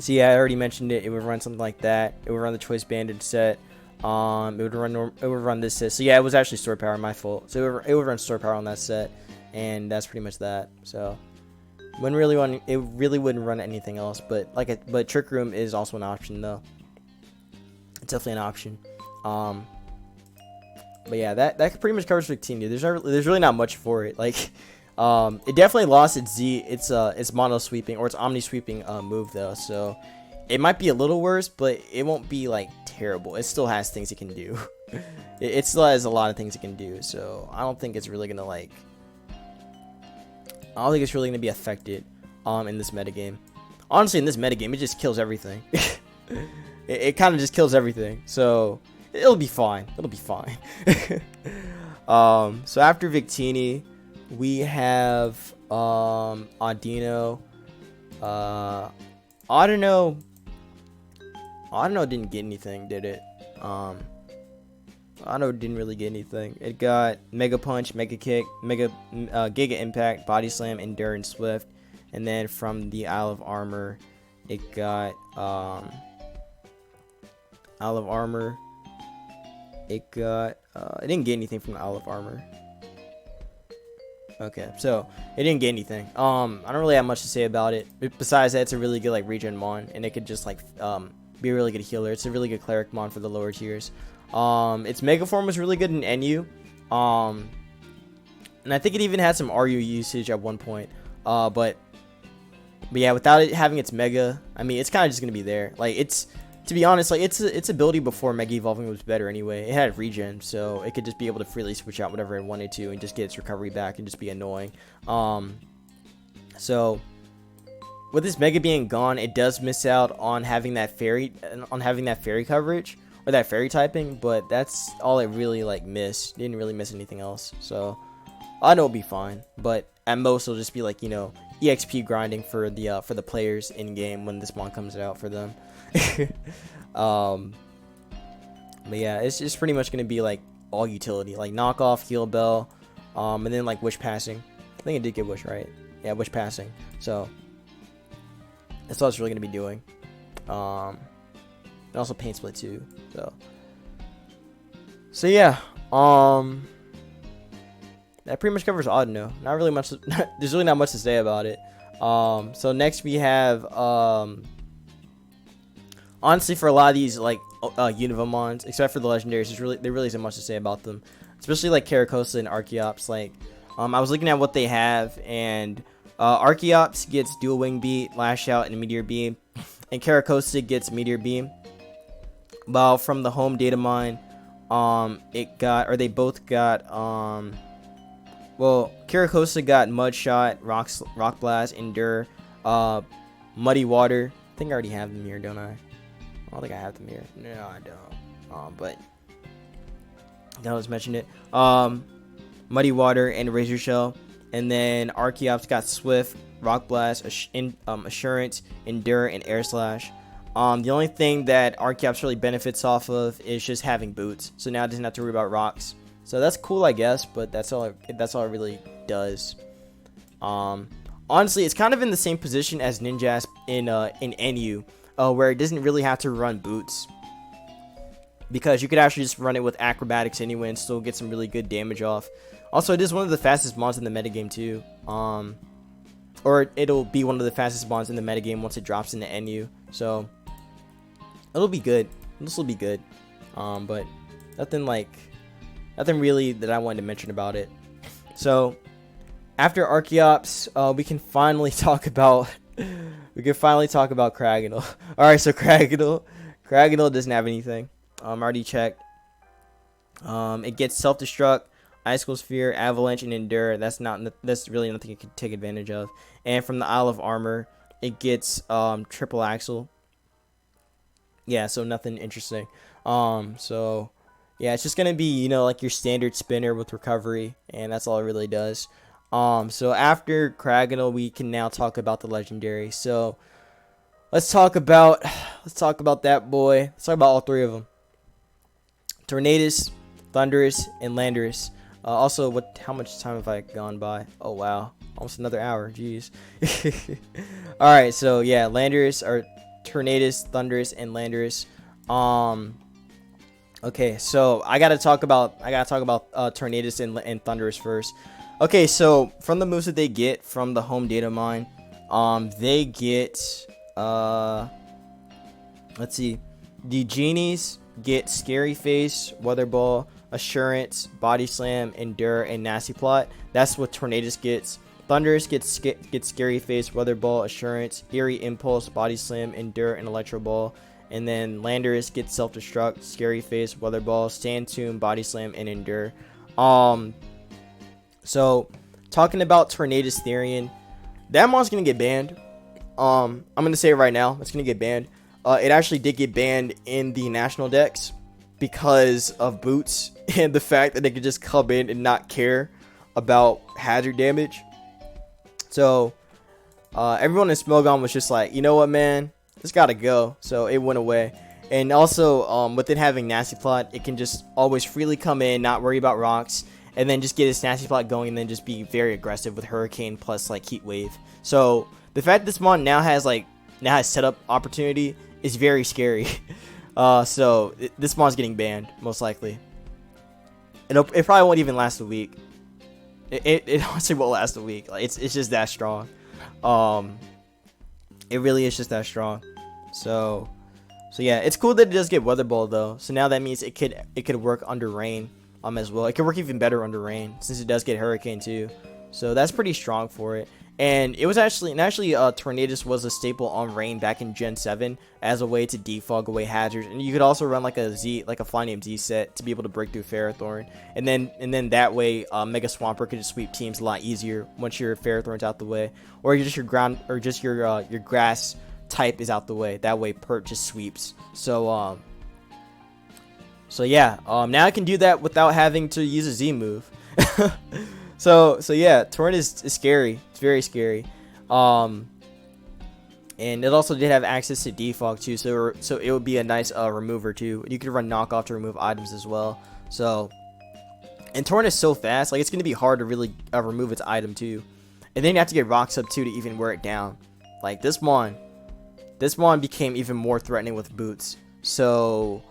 S1: yeah, I already mentioned it. It would run something like that. It would run the Choice Banded set. It would run this set. So yeah, it was actually Sword Power, my fault. So it would run Sword Power on that set, and that's pretty much that. So it really wouldn't run anything else. But but Trick Room is also an option though. It's definitely an option. But yeah, that pretty much covers Victini. There's really not much for it. Like, it definitely lost its mono sweeping or its omni sweeping move though. So it might be a little worse, but it won't be like terrible. It still has things it can do. It still has a lot of things it can do. So I don't think it's really gonna be affected in this metagame. Honestly, in this metagame, it just kills everything. it kind of just kills everything. So it'll be fine. It'll be fine. So after Victini, we have Audino. Audino didn't get anything, did it? Audino didn't really get anything. It got Mega Punch, Mega Kick, Giga Impact, Body Slam, Endure, and Swift. And then from the Isle of Armor, it got Isle of Armor. It got it didn't get anything from the Isle of Armor. Okay, so it didn't get anything. I don't really have much to say about it. Besides that, it's a really good like regen mon, and it could just like be a really good healer. It's a really good cleric mon for the lower tiers. Its Mega Form was really good in NU. And I think it even had some RU usage at one point. But yeah, without it having its Mega, I mean, it's kind of just gonna be there. Like, to be honest, like its ability before Mega Evolving was better anyway. It had regen, so it could just be able to freely switch out whatever it wanted to and just get its recovery back and just be annoying. So with this Mega being gone, it does miss out on having that fairy coverage or that fairy typing, but that's all it really like missed. Didn't really miss anything else. So I know it'll be fine, but at most it'll just be like, you know, EXP grinding for the players in game when this mon comes out for them. But yeah, it's just pretty much gonna be like all utility, like knockoff, heal bell, and then like wish passing. I think it did get wish, right? Yeah, wish passing. So that's all it's really gonna be doing. And also paint split too. So yeah, that pretty much covers Audino. Not really much. There's really not much to say about it. So next we have honestly, for a lot of these like Univamons, except for the legendaries, there really isn't much to say about them. Especially like Carracosta and Archeops. Like, I was looking at what they have, and Archeops gets Dual Wing Beat, Lash Out, and Meteor Beam, and Carracosta gets Meteor Beam. Well, from the home data mine, they both got well, Carracosta got Mud Shot, Rock Blast, Endure, Muddy Water. I think I already have them here, don't I? I don't think I have them here. No, I don't. But I'll just mention it. Muddy Water and Razor Shell, and then Archeops got Swift, Rock Blast, Assurance, Endure, and Air Slash. The only thing that Archeops really benefits off of is just having boots, so now it doesn't have to worry about rocks. So that's cool, I guess, but that's all it really does. honestly, it's kind of in the same position as Ninjask in NU, where it doesn't really have to run boots, because you could actually just run it with acrobatics anyway and still get some really good damage off. Also, it is one of the fastest mons in the metagame too. Or it'll be one of the fastest mons in the metagame once it drops into NU. So it'll be good. This will be good. But nothing really that I wanted to mention about it. So after Archeops, we can finally talk about Cryagonal. All right, so Cryagonal doesn't have anything. Already checked. It gets Self-Destruct, Icicle Sphere, Avalanche, and Endure. That's really nothing it can take advantage of. And from the Isle of Armor, it gets Triple Axle. Yeah, so nothing interesting. So yeah, it's just gonna be, you know, like your standard spinner with recovery, and that's all it really does. So after Cryagonal, we can now talk about the legendary. So let's talk about that boy. Let's talk about all three of them: Tornadus, Thundurus, and Landorus. Also, how much time have I gone by? Oh wow, almost another hour. Jeez. All right, so yeah, Landorus, or Tornadus, Thundurus, and Landorus. Okay, so I gotta talk about Tornadus and Thundurus first. Okay, so from the moves that they get from the home data mine, they get let's see, the genies get Scary Face, Weather Ball, Assurance, Body Slam, Endure, and Nasty Plot. That's what Tornadus gets. Thundurus gets Scary Face, Weather Ball, Assurance, Eerie Impulse, Body Slam, Endure, and Electro Ball. And then Landorus gets Self-Destruct, Scary Face, Weather Ball, Stand Tomb, Body Slam, and Endure. So talking about Tornadus Therian, that mon's gonna get banned. I'm gonna say it right now, it's gonna get banned. It actually did get banned in the national decks because of boots and the fact that they could just come in and not care about hazard damage. So everyone in Smogon was just like, you know what, man, this gotta go. So it went away. And also with it having Nasty Plot, it can just always freely come in, not worry about rocks, and then just get its Nasty Plot going, and then just be very aggressive with Hurricane plus like Heat Wave. So the fact that this mon now has setup opportunity is very scary. So this mon's getting banned most likely. It probably won't even last a week. It honestly won't last a week. Like, it's just that strong. It really is just that strong. So yeah, it's cool that it does get Weather Ball though. So now that means it could work under rain as well. It could work even better under rain since it does get Hurricane too. So that's pretty strong for it. And it was actually Tornadus was a staple on rain back in Gen 7 as a way to defog away hazards. And you could also run like a Flyname Z set to be able to break through Ferrothorn. And then that way Mega Swampert could just sweep teams a lot easier once your Ferrothorn's out the way, or just your ground, or just your grass type is out the way. That way Pert just sweeps. So yeah, now I can do that without having to use a Z move. So yeah, Torn is scary. It's very scary. And it also did have access to defog too, so it would be a nice remover too. You could run knockoff to remove items as well. So, and Torn is so fast, like it's gonna be hard to really remove its item too. And then you have to get rocks up too to even wear it down. Like this mon became even more threatening with boots. So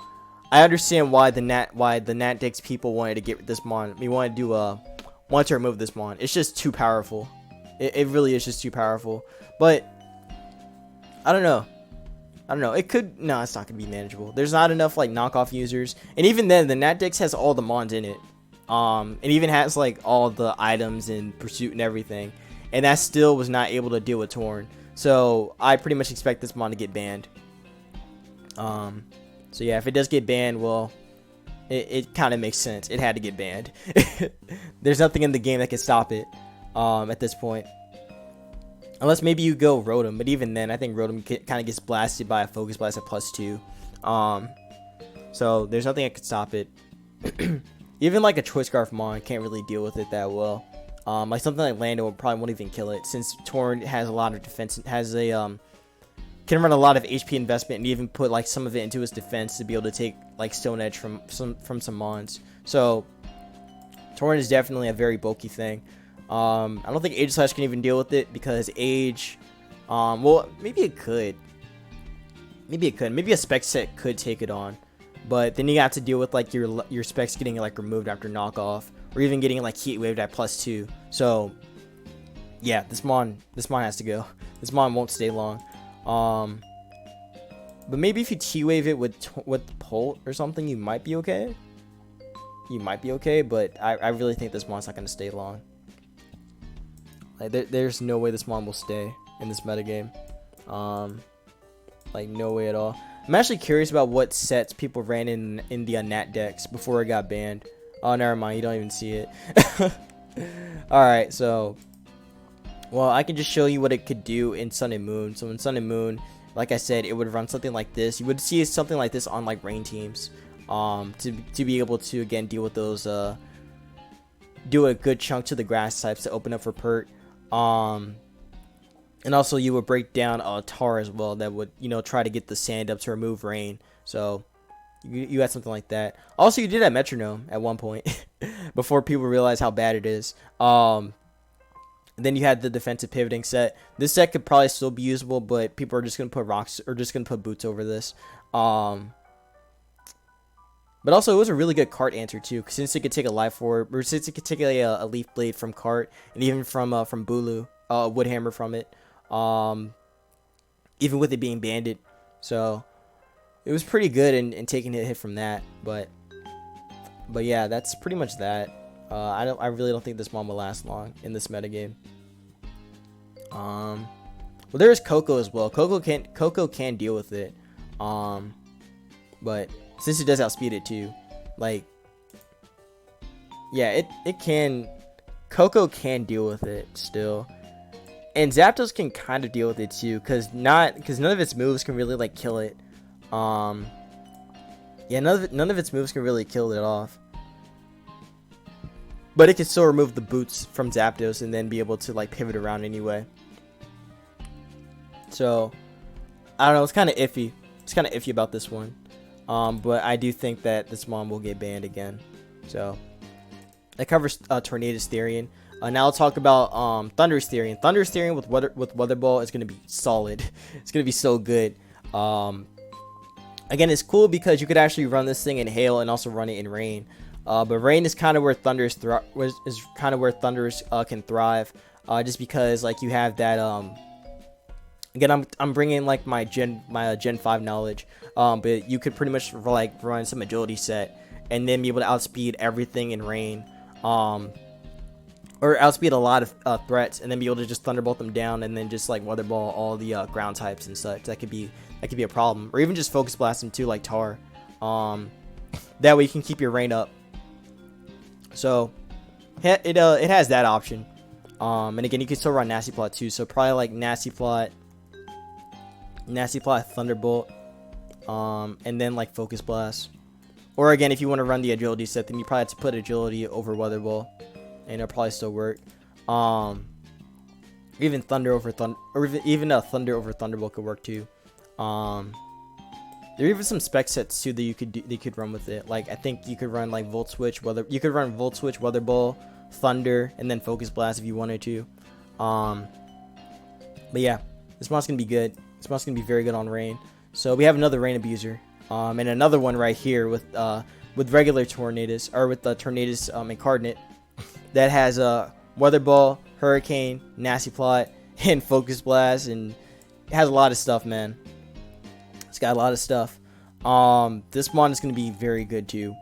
S1: I understand why the Nat Dex people wanted to get this mon. We wanted to remove this mon. It's just too powerful. It really is just too powerful. But I don't know. It's not gonna be manageable. There's not enough like knockoff users, and even then, the Nat Dex has all the mons in it. It even has like all the items and pursuit and everything, and that still was not able to deal with Torn. So I pretty much expect this mon to get banned. So yeah, if it does get banned, well, it kind of makes sense. It had to get banned. There's nothing in the game that can stop it at this point. Unless maybe you go Rotom, but even then, I think Rotom kind of gets blasted by a Focus Blast at +2. So there's nothing that could stop it. Even like a Choice Scarf Mon can't really deal with it that well. Like something like Lando probably won't even kill it, since Torn has a lot of defense, can run a lot of HP investment, and even put like some of it into his defense to be able to take like Stone Edge from some mons. So Torn is definitely a very bulky thing. I don't think Aegislash can even deal with it because Age, well, maybe it could. Maybe it could. Maybe a spec set could take it on. But then you have to deal with like your specs getting like removed after knockoff, or even getting like Heat Waved at +2. So yeah, this mon has to go. This mon won't stay long. But maybe if you T-Wave it with Polt or something, you might be okay. You might be okay, but I really think this mon's not going to stay long. Like, there's no way this mon will stay in this metagame. Like, no way at all. I'm actually curious about what sets people ran in the Nat decks before it got banned. Oh, never mind. You don't even see it. Alright, so... Well, I can just show you what it could do in Sun and Moon. So in Sun and Moon, like I said, it would run something like this. You would see something like this on like rain teams. To be able to again deal with those do a good chunk to the grass types to open up for Pert. And also you would break down Tar as well, that would, you know, try to get the sand up to remove rain. So you had something like that. Also, you did have Metronome at one point before people realized how bad it is. Then you had the defensive pivoting set. This set could probably still be usable, but people are just gonna put rocks or just gonna put boots over this. But also, it was a really good cart answer too, since it could take a life orb, or since it could take a leaf blade from cart, and even from Bulu, Woodhammer from it. Even with it being banded, so it was pretty good in taking a hit from that. But yeah, that's pretty much that. I really don't think this mon will last long in this metagame. Well, there is Coco as well. Coco can deal with it. But since it does outspeed it too, like, yeah, it can. Coco can deal with it still, and Zapdos can kind of deal with it too, because none of its moves can really like kill it. Yeah, none of its moves can really kill it off. But it can still remove the boots from Zapdos and then be able to like pivot around anyway. So I don't know, it's kind of iffy. It's kind of iffy about this one. But I do think that this mon will get banned again. So that covers Tornadus Therian. Now I'll talk about Thundurus Therian. Thundurus Therian with Weather Ball is gonna be solid. It's gonna be so good. Again, it's cool because you could actually run this thing in Hail and also run it in Rain. But Rain is kind of where Thundurus can thrive, just because like you have that. Again, I'm bringing like my Gen 5 knowledge, but you could pretty much like run some agility set and then be able to outspeed everything in Rain, or outspeed a lot of threats, and then be able to just Thunderbolt them down and then just like Weather Ball all the ground types and such. That could be a problem, or even just Focus Blast them too, like Tar. That way you can keep your Rain up. So it has that option. And again, you can still run Nasty Plot too. So probably like Nasty Plot, Thunderbolt, and then like Focus Blast. Or again, if you want to run the agility set, then you probably have to put agility over Weather Ball, and it'll probably still work. Even Thunder over Thunder, or even a Thunder over Thunderbolt could work too. There are even some spec sets too that you could run with it. Like I think you could run like Volt Switch, Weather Ball, Thunder, and then Focus Blast if you wanted to. But yeah, this mon's gonna be good. This mon's gonna be very good on Rain. So we have another Rain Abuser, and another one right here with regular Tornadus, or with the Tornadus Incarnate, that has Weather Ball, Hurricane, Nasty Plot, and Focus Blast, and it has a lot of stuff, man. It's got a lot of stuff. This mon is going to be very good too.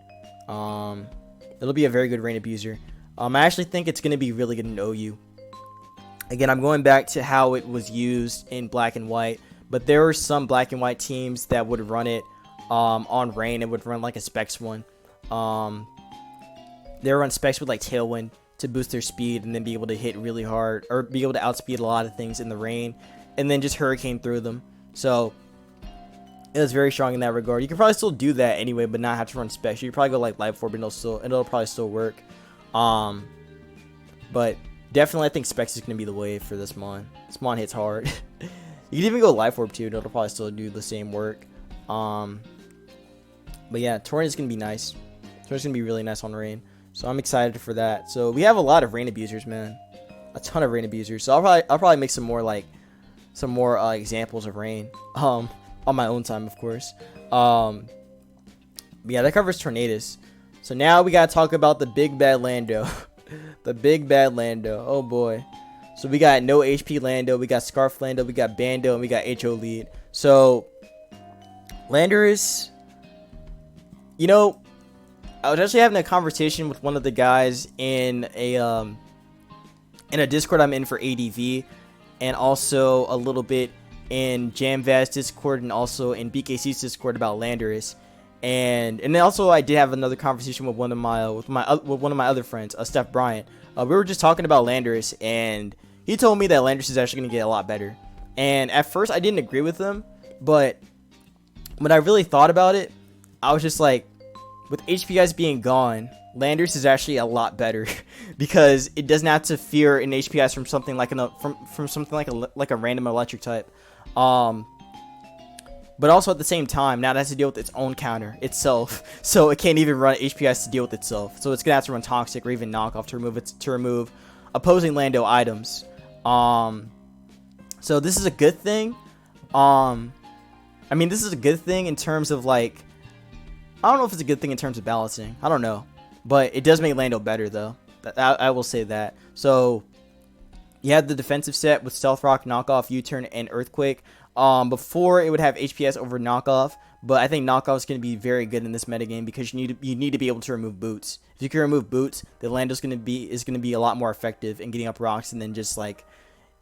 S1: It'll be a very good Rain Abuser. I actually think it's going to be really good in OU. Again, I'm going back to how it was used in Black and White, but there were some Black and White teams that would run it on Rain. It would run like a Specs one. They would run Specs with like Tailwind to boost their speed and then be able to hit really hard, or be able to outspeed a lot of things in the Rain, and then just Hurricane through them. So it was very strong in that regard. You could probably still do that anyway, but not have to run Specs. You could probably go like Life Orb, and it'll probably still work. But definitely I think Specs is going to be the wave for this mon. This mon hits hard. You can even go Life Orb too, and it'll probably still do the same work. But yeah, Torrent is going to be nice. Torrent's going to be really nice on Rain. So I'm excited for that. So we have a lot of Rain Abusers, man. a ton of rain abusers. So I'll probably make some more examples of rain on my own time, of course. Yeah, that covers Tornadus. So now we gotta talk about the big bad Lando. The big bad Lando. Oh boy. So we got no HP Lando, we got Scarf Lando, we got Bando, and we got HO lead. So Landorus, you know, I was actually having a conversation with one of the guys in a Discord I'm in for ADV, and also a little bit in JamVaz Discord, and also in BKC's Discord about Landorus. And then also I did have another conversation with one of my other friends, Steph Bryant. We were just talking about Landorus, and he told me that Landorus is actually going to get a lot better. And at first I didn't agree with him, but when I really thought about it, I was just like, with HPIs being gone, Landorus is actually a lot better because it doesn't have to fear an HPIs from something like a random electric type. But also at the same time, now it has to deal with its own counter itself, so it can't even run HPIs to deal with itself. So it's gonna have to run Toxic or even Knockoff to remove opposing Lando items. So this is a good thing. I mean, this is a good thing in terms of like, I don't know if it's a good thing in terms of balancing. I don't know, but it does make Lando better though. I will say that. So you have the defensive set with Stealth Rock, Knockoff, U-Turn, and Earthquake. Before it would have HPS over Knockoff, but I think Knockoff is going to be very good in this metagame because you need to be able to remove boots. If you can remove boots, the Lando's going to be a lot more effective in getting up rocks and then just like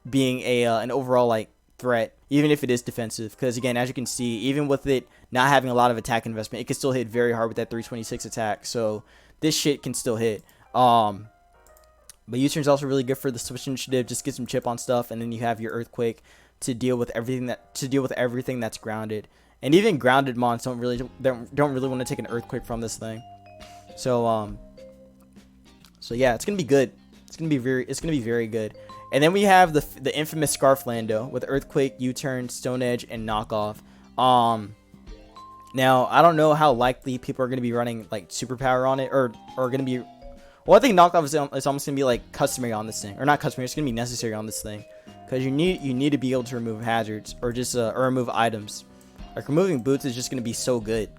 S1: being an overall like threat, even if it is defensive. Because again, as you can see, even with it not having a lot of attack investment, it can still hit very hard with that 326 attack. So this shit can still hit. But U-Turn is also really good for the switch initiative. Just get some chip on stuff, and then you have your Earthquake to deal with everything that's grounded. And even grounded mons don't really want to take an Earthquake from this thing. So yeah, it's gonna be good. It's gonna be very good. And then we have the infamous Scarf Lando with Earthquake, U-Turn, Stone Edge, and Knockoff. Now I don't know how likely people are gonna be running like superpower on it, or gonna be. Well, I think Knockoff is almost gonna be like customary on this thing, or not customary. It's gonna be necessary on this thing, because you need to be able to remove hazards or just or remove items. Like removing boots is just gonna be so good.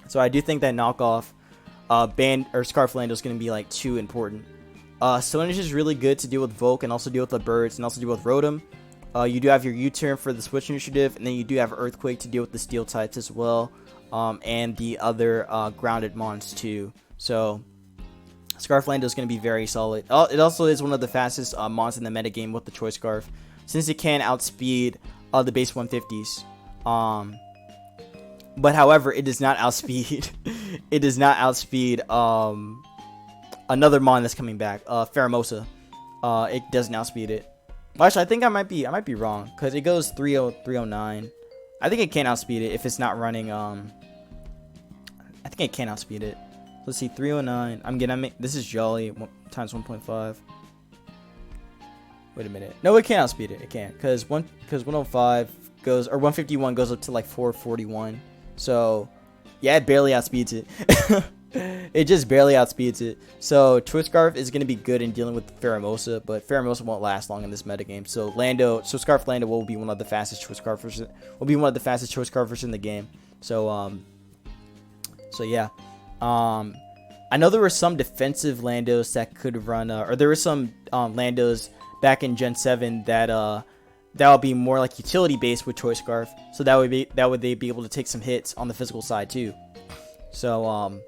S1: So I do think that Knockoff, Band or Scarf Lando is gonna be like too important. Stone Edge is really good to deal with Volk and also deal with the birds and also deal with Rotom. You do have your U-Turn for the switch initiative, and then you do have Earthquake to deal with the steel types as well, and the other grounded mons too. So Scarf Lando is going to be very solid. It also is one of the fastest mons in the metagame with the Choice Scarf, since it can outspeed the base 150s. But however, it does not outspeed. It does not outspeed another mon that's coming back, Pheromosa. It doesn't outspeed it. Well, actually, I think I might be wrong, because it goes 309. I think it can outspeed it if it's not running. I think it can outspeed it. Let's see, 309. This is Jolly times 1.5. Wait a minute. No, it can't outspeed it. It can't, because 105 goes, or 151 goes up to like 441. So yeah, it barely outspeeds it. It just barely outspeeds it. So Choice Scarf is going to be good in dealing with Pheromosa, but Pheromosa won't last long in this metagame. So Scarf Lando will be one of the fastest Choice Scarfers. In the game. So yeah. I know there were some defensive Landos that could run, or there were some Landos back in Gen 7 that would be more like utility based with Choice Scarf. So that would they be able to take some hits on the physical side too. So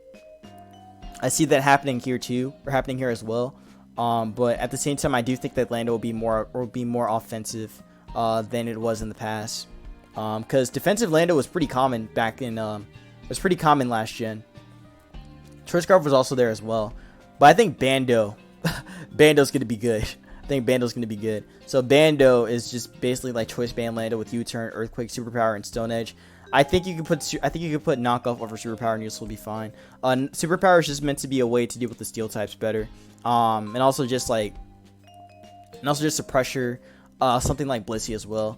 S1: I see that happening here too, or happening here as well. But at the same time, I do think that Lando will be more offensive than it was in the past. Because defensive Lando was pretty common back in last gen. Choice Scarf was also there as well. But I think Bando's going to be good. I think Bando's going to be good. So Bando is just basically like Choice Band Lando with U-Turn, Earthquake, Superpower, and Stone Edge. I think you could put Knockoff over Superpower and you'll still be fine. Superpower is just meant to be a way to deal with the steel types better. And also just to pressure something like Blissey as well.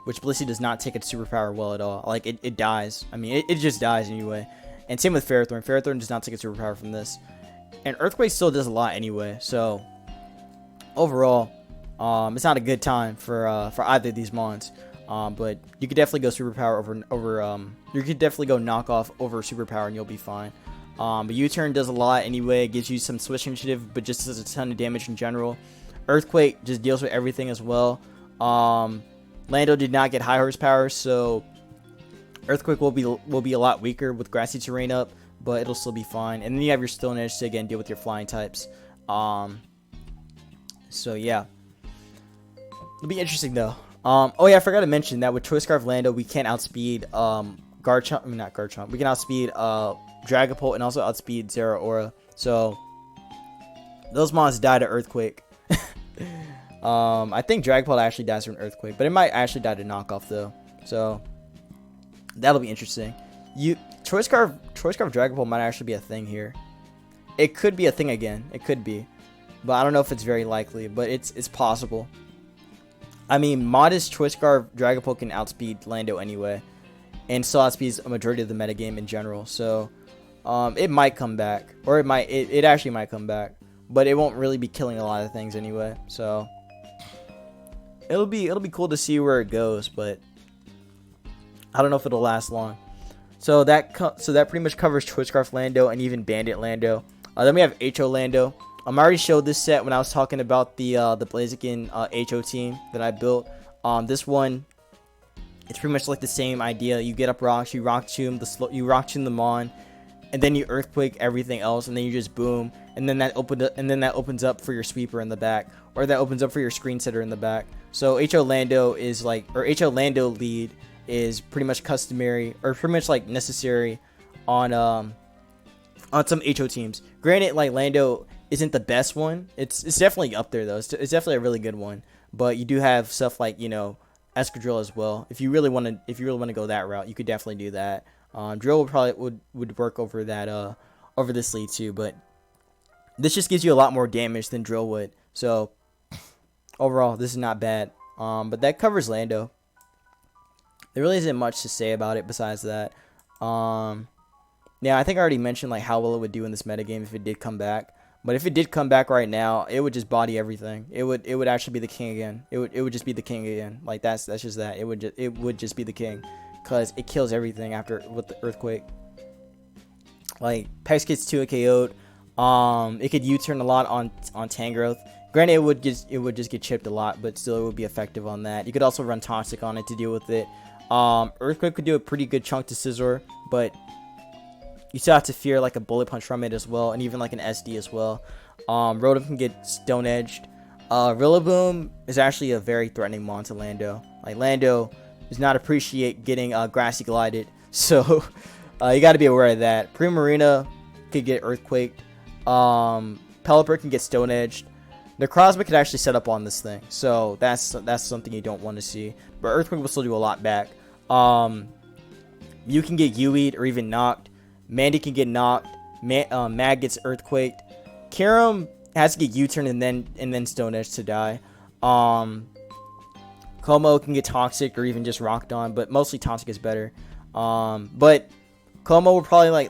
S1: Which Blissey does not take its superpower well at all. Like it dies. I mean, it just dies anyway. And same with Ferrothorn. Ferrothorn does not take its superpower from this. And Earthquake still does a lot anyway. So overall, it's not a good time for either of these mons. But you could definitely go superpower over you could definitely go knockoff over superpower and you'll be fine. But U-turn does a lot anyway. It gives you some switch initiative, but just does a ton of damage in general. Earthquake just deals with everything as well. Lando did not get high horsepower, so Earthquake will be a lot weaker with grassy terrain up, but it'll still be fine. And then you have your Stone Edge to again deal with your flying types. So yeah, it'll be interesting though. Oh yeah, I forgot to mention that with Choice Scarf Lando, we can't outspeed Garchomp. I mean, not Garchomp. We can outspeed Dragapult and also outspeed Zeraora. So those mons die to Earthquake. I think Dragapult actually dies from Earthquake, but it might actually die to knockoff though. So that'll be interesting. Choice Scarf Dragapult might actually be a thing here. It could be a thing again. It could be, but I don't know if it's very likely. But it's possible. I mean, modest Choice Scarf Dragapult can outspeed Lando anyway, and still outspeeds a majority of the metagame in general. So it might come back, or it actually might come back, but it won't really be killing a lot of things anyway. So it'll be cool to see where it goes, but I don't know if it'll last long. So that pretty much covers Choice Scarf Lando and even Bandit Lando. Then we have HO Lando. I already showed this set when I was talking about the Blaziken HO team that I built. This one, it's pretty much like the same idea. You get up rocks, you Rock Tomb the Mon, and then you Earthquake everything else, and then you just boom, and then that opens up for your sweeper in the back, or that opens up for your screen setter in the back. So HO Lando is like, or HO Lando lead is pretty much customary, or pretty much like necessary on some HO teams. Granted, like Lando isn't the best one. It's definitely up there though. It's definitely a really good one. But you do have stuff like, you know, Escadrille as well. If you really want to go that route, you could definitely do that. Drill would work over that over this lead too. But this just gives you a lot more damage than Drill would. So overall, this is not bad. But that covers Lando. There really isn't much to say about it besides that. Yeah, I think I already mentioned like how well it would do in this metagame if it did come back. But if it did come back right now, it would just body everything. It would actually be the king again. It would just be the king again. Like that's just that. It would just be the king, cause it kills everything after with the Earthquake. Like Pex gets 2 KO'd. It could U-turn a lot on Tangrowth. Granted, it would just get chipped a lot, but still it would be effective on that. You could also run Toxic on it to deal with it. Earthquake could do a pretty good chunk to Scizor, but you still have to fear like a Bullet Punch from it as well, and even like an SD as well. Rotom can get Stone Edged. Rillaboom is actually a very threatening mon to Lando. Like Lando does not appreciate getting Grassy Glided, so you got to be aware of that. Primarina could get Earthquaked. Pelipper can get Stone Edged. Necrozma could actually set up on this thing, so that's something you don't want to see. But Earthquake will still do a lot back. You can get UE'd or even knocked. Mandy can get knocked. Mag gets Earthquaked. Kyurem has to get U-turn and then Stone Edge to die. Como can get Toxic or even just Rocked on, but mostly Toxic is better. But Como will probably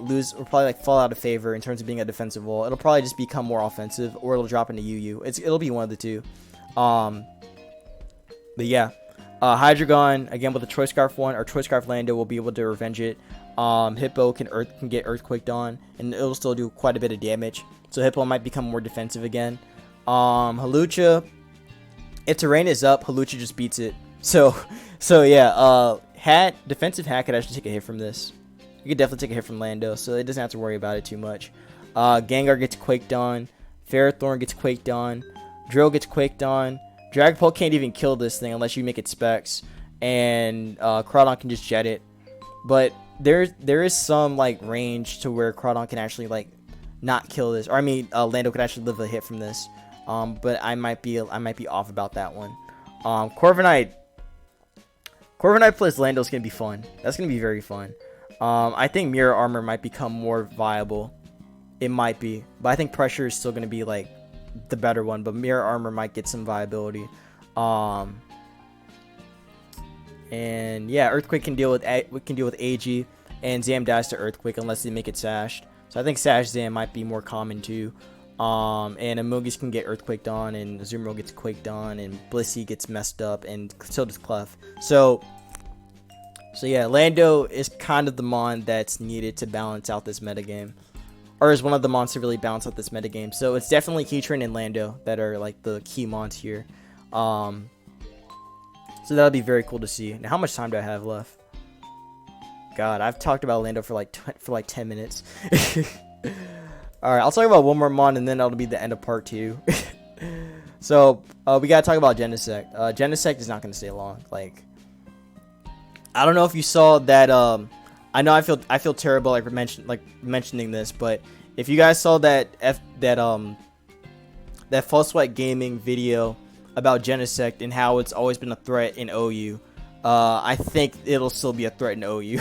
S1: fall out of favor in terms of being a defensive wall. It'll probably just become more offensive, or it'll drop into UU. It'll be one of the two. But yeah, Hydreigon again with the Choice Scarf one, or Choice Scarf Lando will be able to revenge it. Hippo can get Earthquaked on, and it'll still do quite a bit of damage. So Hippo might become more defensive again. Hawlucha, if terrain is up, Hawlucha just beats it. So yeah, defensive Hat could actually take a hit from this. You could definitely take a hit from Lando, so it doesn't have to worry about it too much. Gengar gets Quaked on. Ferrothorn gets Quaked on. Drill gets Quaked on. Dragapult can't even kill this thing unless you make it Specs. And Groudon can just jet it. But there is some like range to where Groudon can actually like not kill this. Or I mean, Lando could actually live a hit from this. But I might be off about that one. Corviknight plus Lando is gonna be fun. That's gonna be very fun. I think Mirror Armor might become more viable. It might be, but I think Pressure is still gonna be like the better one. But Mirror Armor might get some viability. And yeah, Earthquake can deal with AG, and Zam dies to Earthquake unless they make it sashed. So I think Shazam might be more common too. And Amogus can get Earthquaked on, and Azumarill gets Quaked on, and Blissey gets messed up, and so does Clef. So yeah, Lando is kind of the mon that's needed to balance out this metagame. Or is one of the mons to really balance out this metagame. So it's definitely Heatran and Lando that are like the key mons here. So that'll be very cool to see. Now, how much time do I have left? God, I've talked about Lando for like 10 minutes. Alright, I'll talk about one more mon and then that'll be the end of part 2. So, we gotta talk about Genesect. Genesect is not gonna stay long. Like, I don't know if you saw that, I know I feel terrible mentioning this, but if you guys saw that False Sweat Gaming video about Genesect and how it's always been a threat in OU, I think it'll still be a threat in OU.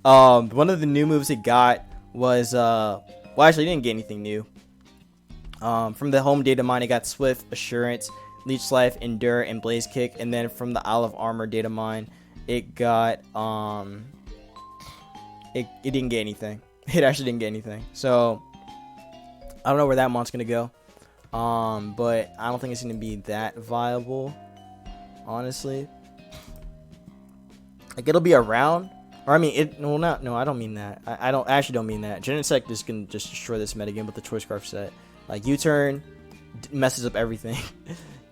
S1: One of the new moves it got was, well, actually, it didn't get anything new. From the home data mine, it got Swift, Assurance, Leech Life, Endure, and Blaze Kick. And then from the Isle of Armor data mine, it got, it didn't get anything. It actually didn't get anything. So, I don't know where that mon's gonna go. But I don't think it's gonna be that viable, honestly. Like, it'll be around. Or, I mean, no, I don't mean that. I actually don't mean that. Genesect is going to just destroy this metagame with the Choice Scarf set. Like, U-turn messes up everything.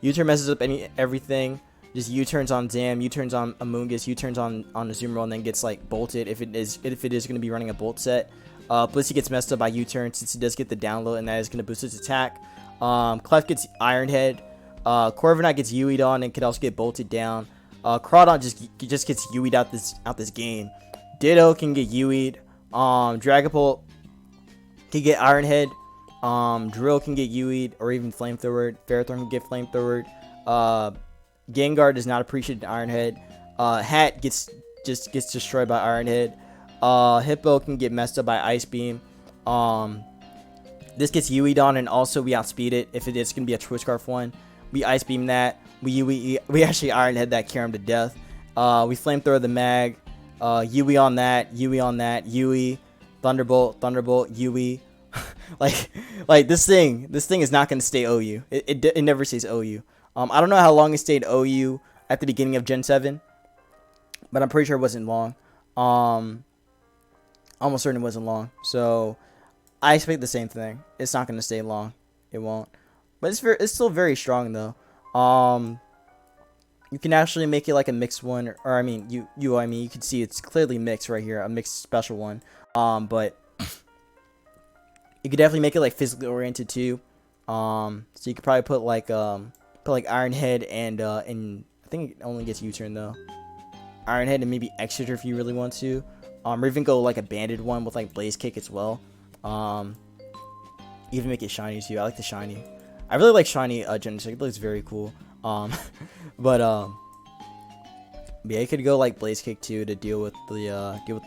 S1: U-turn messes up everything. Just U-turns on Zam, U-turns on Amogus, U-turns on Azumarill, and then gets, like, bolted if it is going to be running a bolt set. Blissey gets messed up by U-turn since he does get the download, and that is going to boost his attack. Clef gets Iron Head. Corviknight gets U-ed on and could also get bolted down. Groudon just gets U-ed out this game. Ditto can get U-ed. Dragapult can get Iron Head. Drill can get U-ed or even Flamethrower. Ferrothorn can get Flamethrower. Gengar does not appreciate Iron Head. Hat gets destroyed by Iron Head. Hippo can get messed up by Ice Beam. This gets U-ed on, and also we outspeed it if it is going to be a Choice Scarf one. We Ice Beam that. We actually Iron Head that, carry him to death. We Flamethrower the Mag. Yui on that. Yui. Thunderbolt. Yui. like this thing is not going to stay OU. It never stays OU. I don't know how long it stayed OU at the beginning of Gen 7, but I'm pretty sure it wasn't long. Almost certain it wasn't long. So I expect the same thing. It's not going to stay long. It won't. But it's still very strong though. You can actually make it like a mixed one, or I mean, you can see it's clearly mixed right here, a mixed special one. But you could definitely make it like physically oriented too. So you could probably put like Iron Head and I think it only gets U-turn though. Iron Head and maybe Exeter if you really want to. Or even go like a banded one with like Blaze Kick as well. Even make it shiny too. I like the shiny. I really like shiny Genesect. It looks very cool. But yeah, you could go like Blaze Kick too to deal with the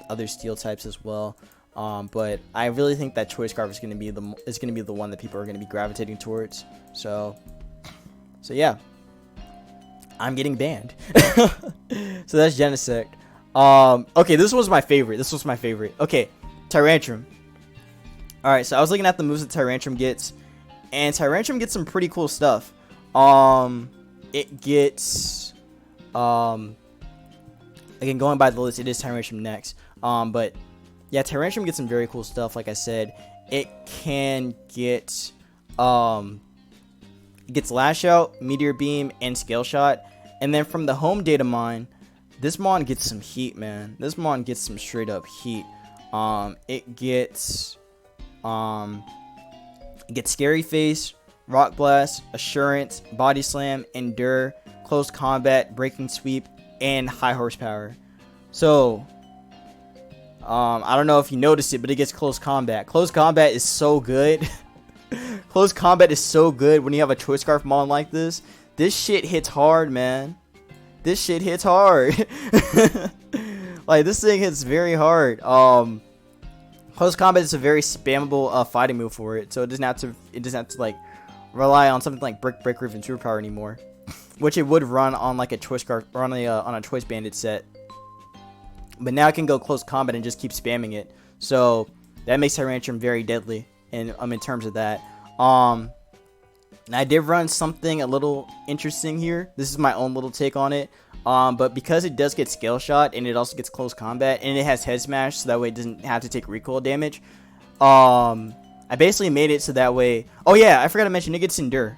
S1: other steel types as well. But I really think that Choice Scarf is gonna be the one that people are gonna be gravitating towards. So yeah, I'm getting banned. So that's Genesect. Okay, this was my favorite. Okay, Tyrantrum. All right, so I was looking at the moves that Tyrantrum gets, and Tyrantrum gets some pretty cool stuff. It gets, again, going by the list, it is Tyrantrum next. But yeah, Tyrantrum gets some very cool stuff. Like I said, it can get, it gets Lash Out, Meteor Beam, and Scale Shot. And then from the home data mine, this mon gets some heat, man. This mon gets some straight up heat. It gets Scary Face, Rock Blast, Assurance, Body Slam, Endure, Close Combat, Breaking Sweep, and High Horsepower. So, I don't know if you noticed it, but it gets Close Combat. Close Combat is so good. Close Combat is so good when you have a Choice Scarf mon like this. This shit hits hard, man. This shit hits hard. Like, this thing hits very hard. Close Combat is a very spammable fighting move for it, so it doesn't have to like rely on something like Break Roof and Superpower anymore, which it would run on like a Choice Scarf or on a Choice Bandit set. But now it can go Close Combat and just keep spamming it. So that makes Tyrantrum very deadly in terms of that. And I did run something a little interesting here. This is my own little take on it. But because it does get scale shot and it also gets close combat and it has head smash, so that way it doesn't have to take recoil damage. I basically made it so that way. Oh yeah, I forgot to mention it gets endure.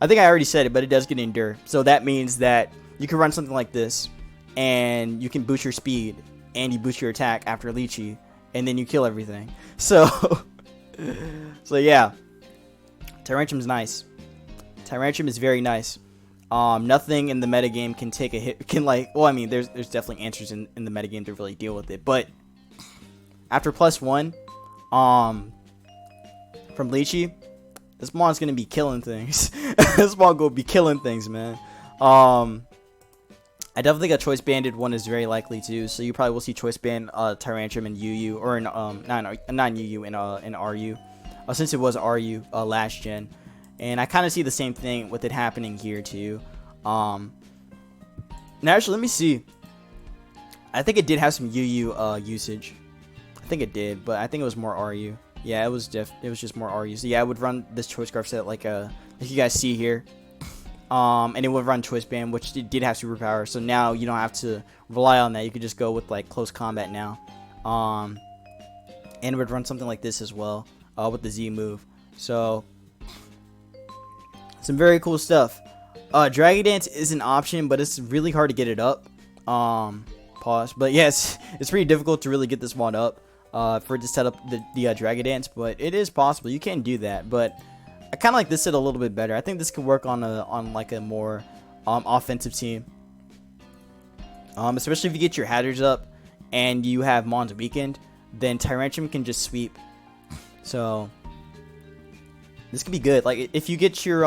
S1: I think I already said it, but it does get endure. So that means that you can run something like this, and you can boost your speed and you boost your attack after Leechy, and then you kill everything. So, so yeah. Tyrantrum's nice. Tyrantrum is very nice. Nothing in the metagame can take a hit. Well, I mean, there's definitely answers in the metagame to really deal with it. But after +1, from Leechy, this mon's gonna be killing things. This mon gonna be killing things, man. I definitely think a choice banded one is very likely too. So you probably will see choice band Tyrantrum in UU or in not in UU in RU. Since it was RU last gen, and I kind of see the same thing with it happening here too. Now actually, let me see. I think it did have some UU usage. I think it did, but I think it was more RU. Yeah, it was just more RU. So yeah, I would run this choice scarf set like you guys see here, and it would run choice band, which did have superpower. So now you don't have to rely on that. You could just go with like close combat now, and it would run something like this as well. With the Z move. So some very cool stuff. Dragon Dance is an option, but it's really hard to get it up. Pause. But yes, it's pretty difficult to really get this one up for it to set up the Dragon Dance, but it is possible. You can do that, but I kind of like this set a little bit better. I think this could work on like a more offensive team. Especially if you get your Hatters up and you have Mons weakened, then Tyrantrum can just sweep. So this could be good. Like if you get your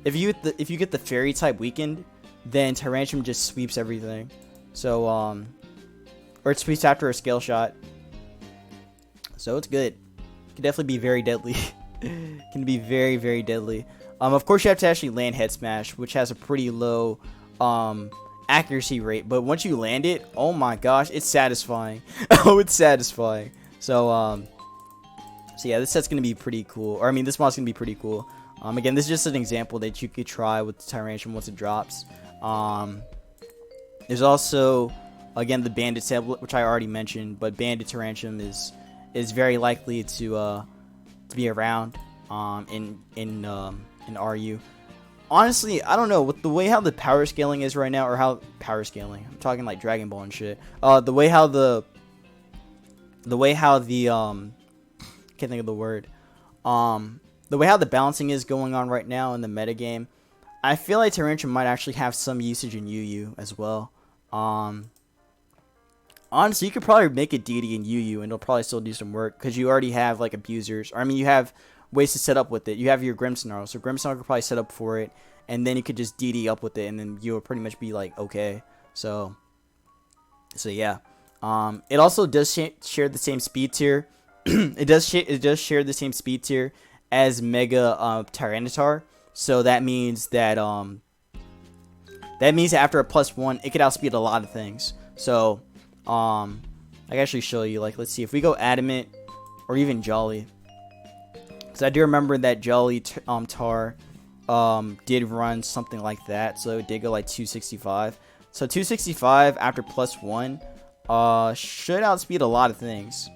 S1: if you get the fairy type weakened, then Tyrantrum just sweeps everything. So or it sweeps after a scale shot. So it's good. It can definitely be very deadly. Can be very, very deadly. Of course you have to actually land head smash, which has a pretty low accuracy rate, but once you land it, oh my gosh, it's satisfying. Oh, it's satisfying. So so yeah, this set's gonna be pretty cool. Or I mean, this mod's gonna be pretty cool. Again, this is just an example that you could try with Tyrantrum once it drops. There's also, again, the Bandit set, which I already mentioned, but Bandit Tyrantrum is very likely to be around in RU. Honestly, I don't know, with the way how the power scaling is right now, or how power scaling, I'm talking like Dragon Ball and shit. The way how the can't think of the word. The way how the balancing is going on right now in the metagame, I feel like Tyrantrum might actually have some usage in UU as well. Honestly, you could probably make it DD in UU and it'll probably still do some work because you already have like abusers. Or I mean, you have ways to set up with it. You have your Grimmsnarl, so Grimmsnarl could probably set up for it, and then you could just DD up with it, and then you'll pretty much be like okay. So yeah. It also does share the same speed tier. It does share the same speed tier as Mega Tyranitar, so that means that after a +1, it could outspeed a lot of things. So I can actually show you. Like, let's see if we go Adamant or even Jolly, because I do remember that Jolly Tar did run something like that, so it did go like 265. So 265 after +1 should outspeed a lot of things.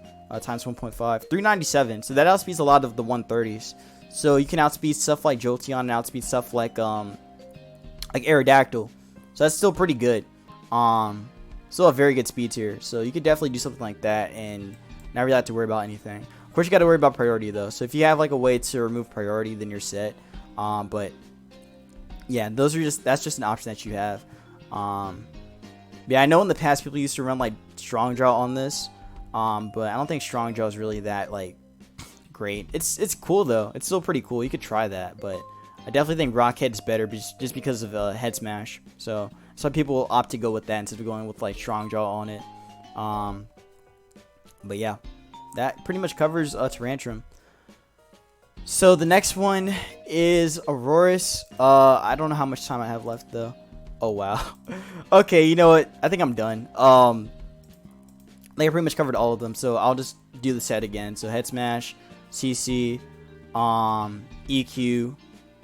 S1: Times 1.5, 397. So that outspeeds a lot of the 130s. So you can outspeed stuff like Jolteon and outspeed stuff like Aerodactyl. So that's still pretty good. Still a very good speed tier. So you could definitely do something like that and not really have to worry about anything. Of course, you got to worry about priority though. So if you have like a way to remove priority, then you're set. But yeah, that's just an option that you have. Yeah, I know in the past people used to run like Strong Jaw on this. But I don't think Strong Jaw is really that like great. It's cool though. It's still pretty cool. You could try that, but I definitely think Rockhead's better just because of head smash. So some people opt to go with that instead of going with like Strong Jaw on it. But yeah, that pretty much covers Tyrantrum. So the next one is Aurorus. I don't know how much time I have left though. Oh wow. Okay, you know what? I think I'm done. like I pretty much covered all of them, so I'll just do the set again. So head smash, CC, EQ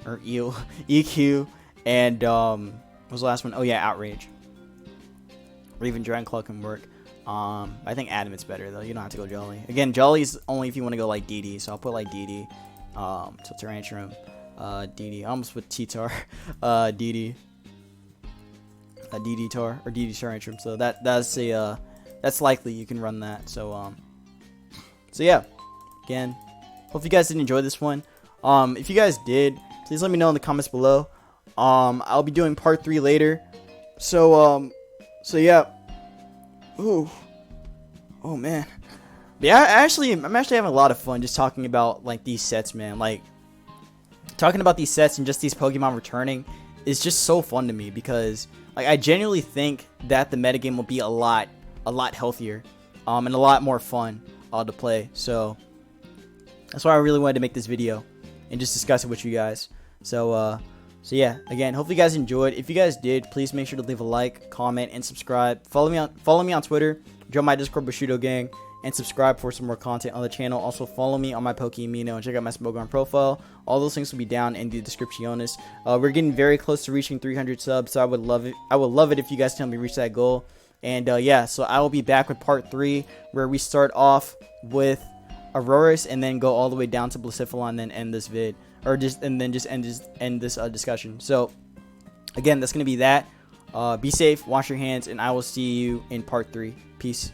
S1: or EQ, and what was the last one? Oh yeah, outrage. Or even Dragon Claw can work. I think Adaman's better though. You don't have to go Jolly. Again, Jolly's only if you want to go like DD, so I'll put like DD. So Tyrantrum, DD. I almost put T-Tar, DD. DD Tar or DD Tyrantrum. So that's likely you can run that. So yeah. Again, hope you guys did enjoy this one. If you guys did, please let me know in the comments below. I'll be doing part 3 later. So yeah. Ooh. Oh man. But yeah, I'm actually having a lot of fun just talking about like these sets, man. Like talking about these sets and just these Pokemon returning is just so fun to me because like I genuinely think that the metagame will be a lot healthier, and a lot more fun to play. So that's why I really wanted to make this video and just discuss it with you guys. So yeah, again, hopefully you guys enjoyed. If you guys did, please make sure to leave a like, comment, and subscribe. Follow me on Twitter, join my Discord Bushido gang, and subscribe for some more content on the channel. Also follow me on my Pokemino and check out my Smogon profile. All those links will be down in the description. We're getting very close to reaching 300 subs, so I would love it if you guys can help me reach that goal. And yeah, so I will be back with part 3 where we start off with Aurorus and then go all the way down to Blacephalon and then end this vid. Or just end this discussion. So again, that's gonna be that. Be safe, wash your hands, and I will see you in part 3. Peace.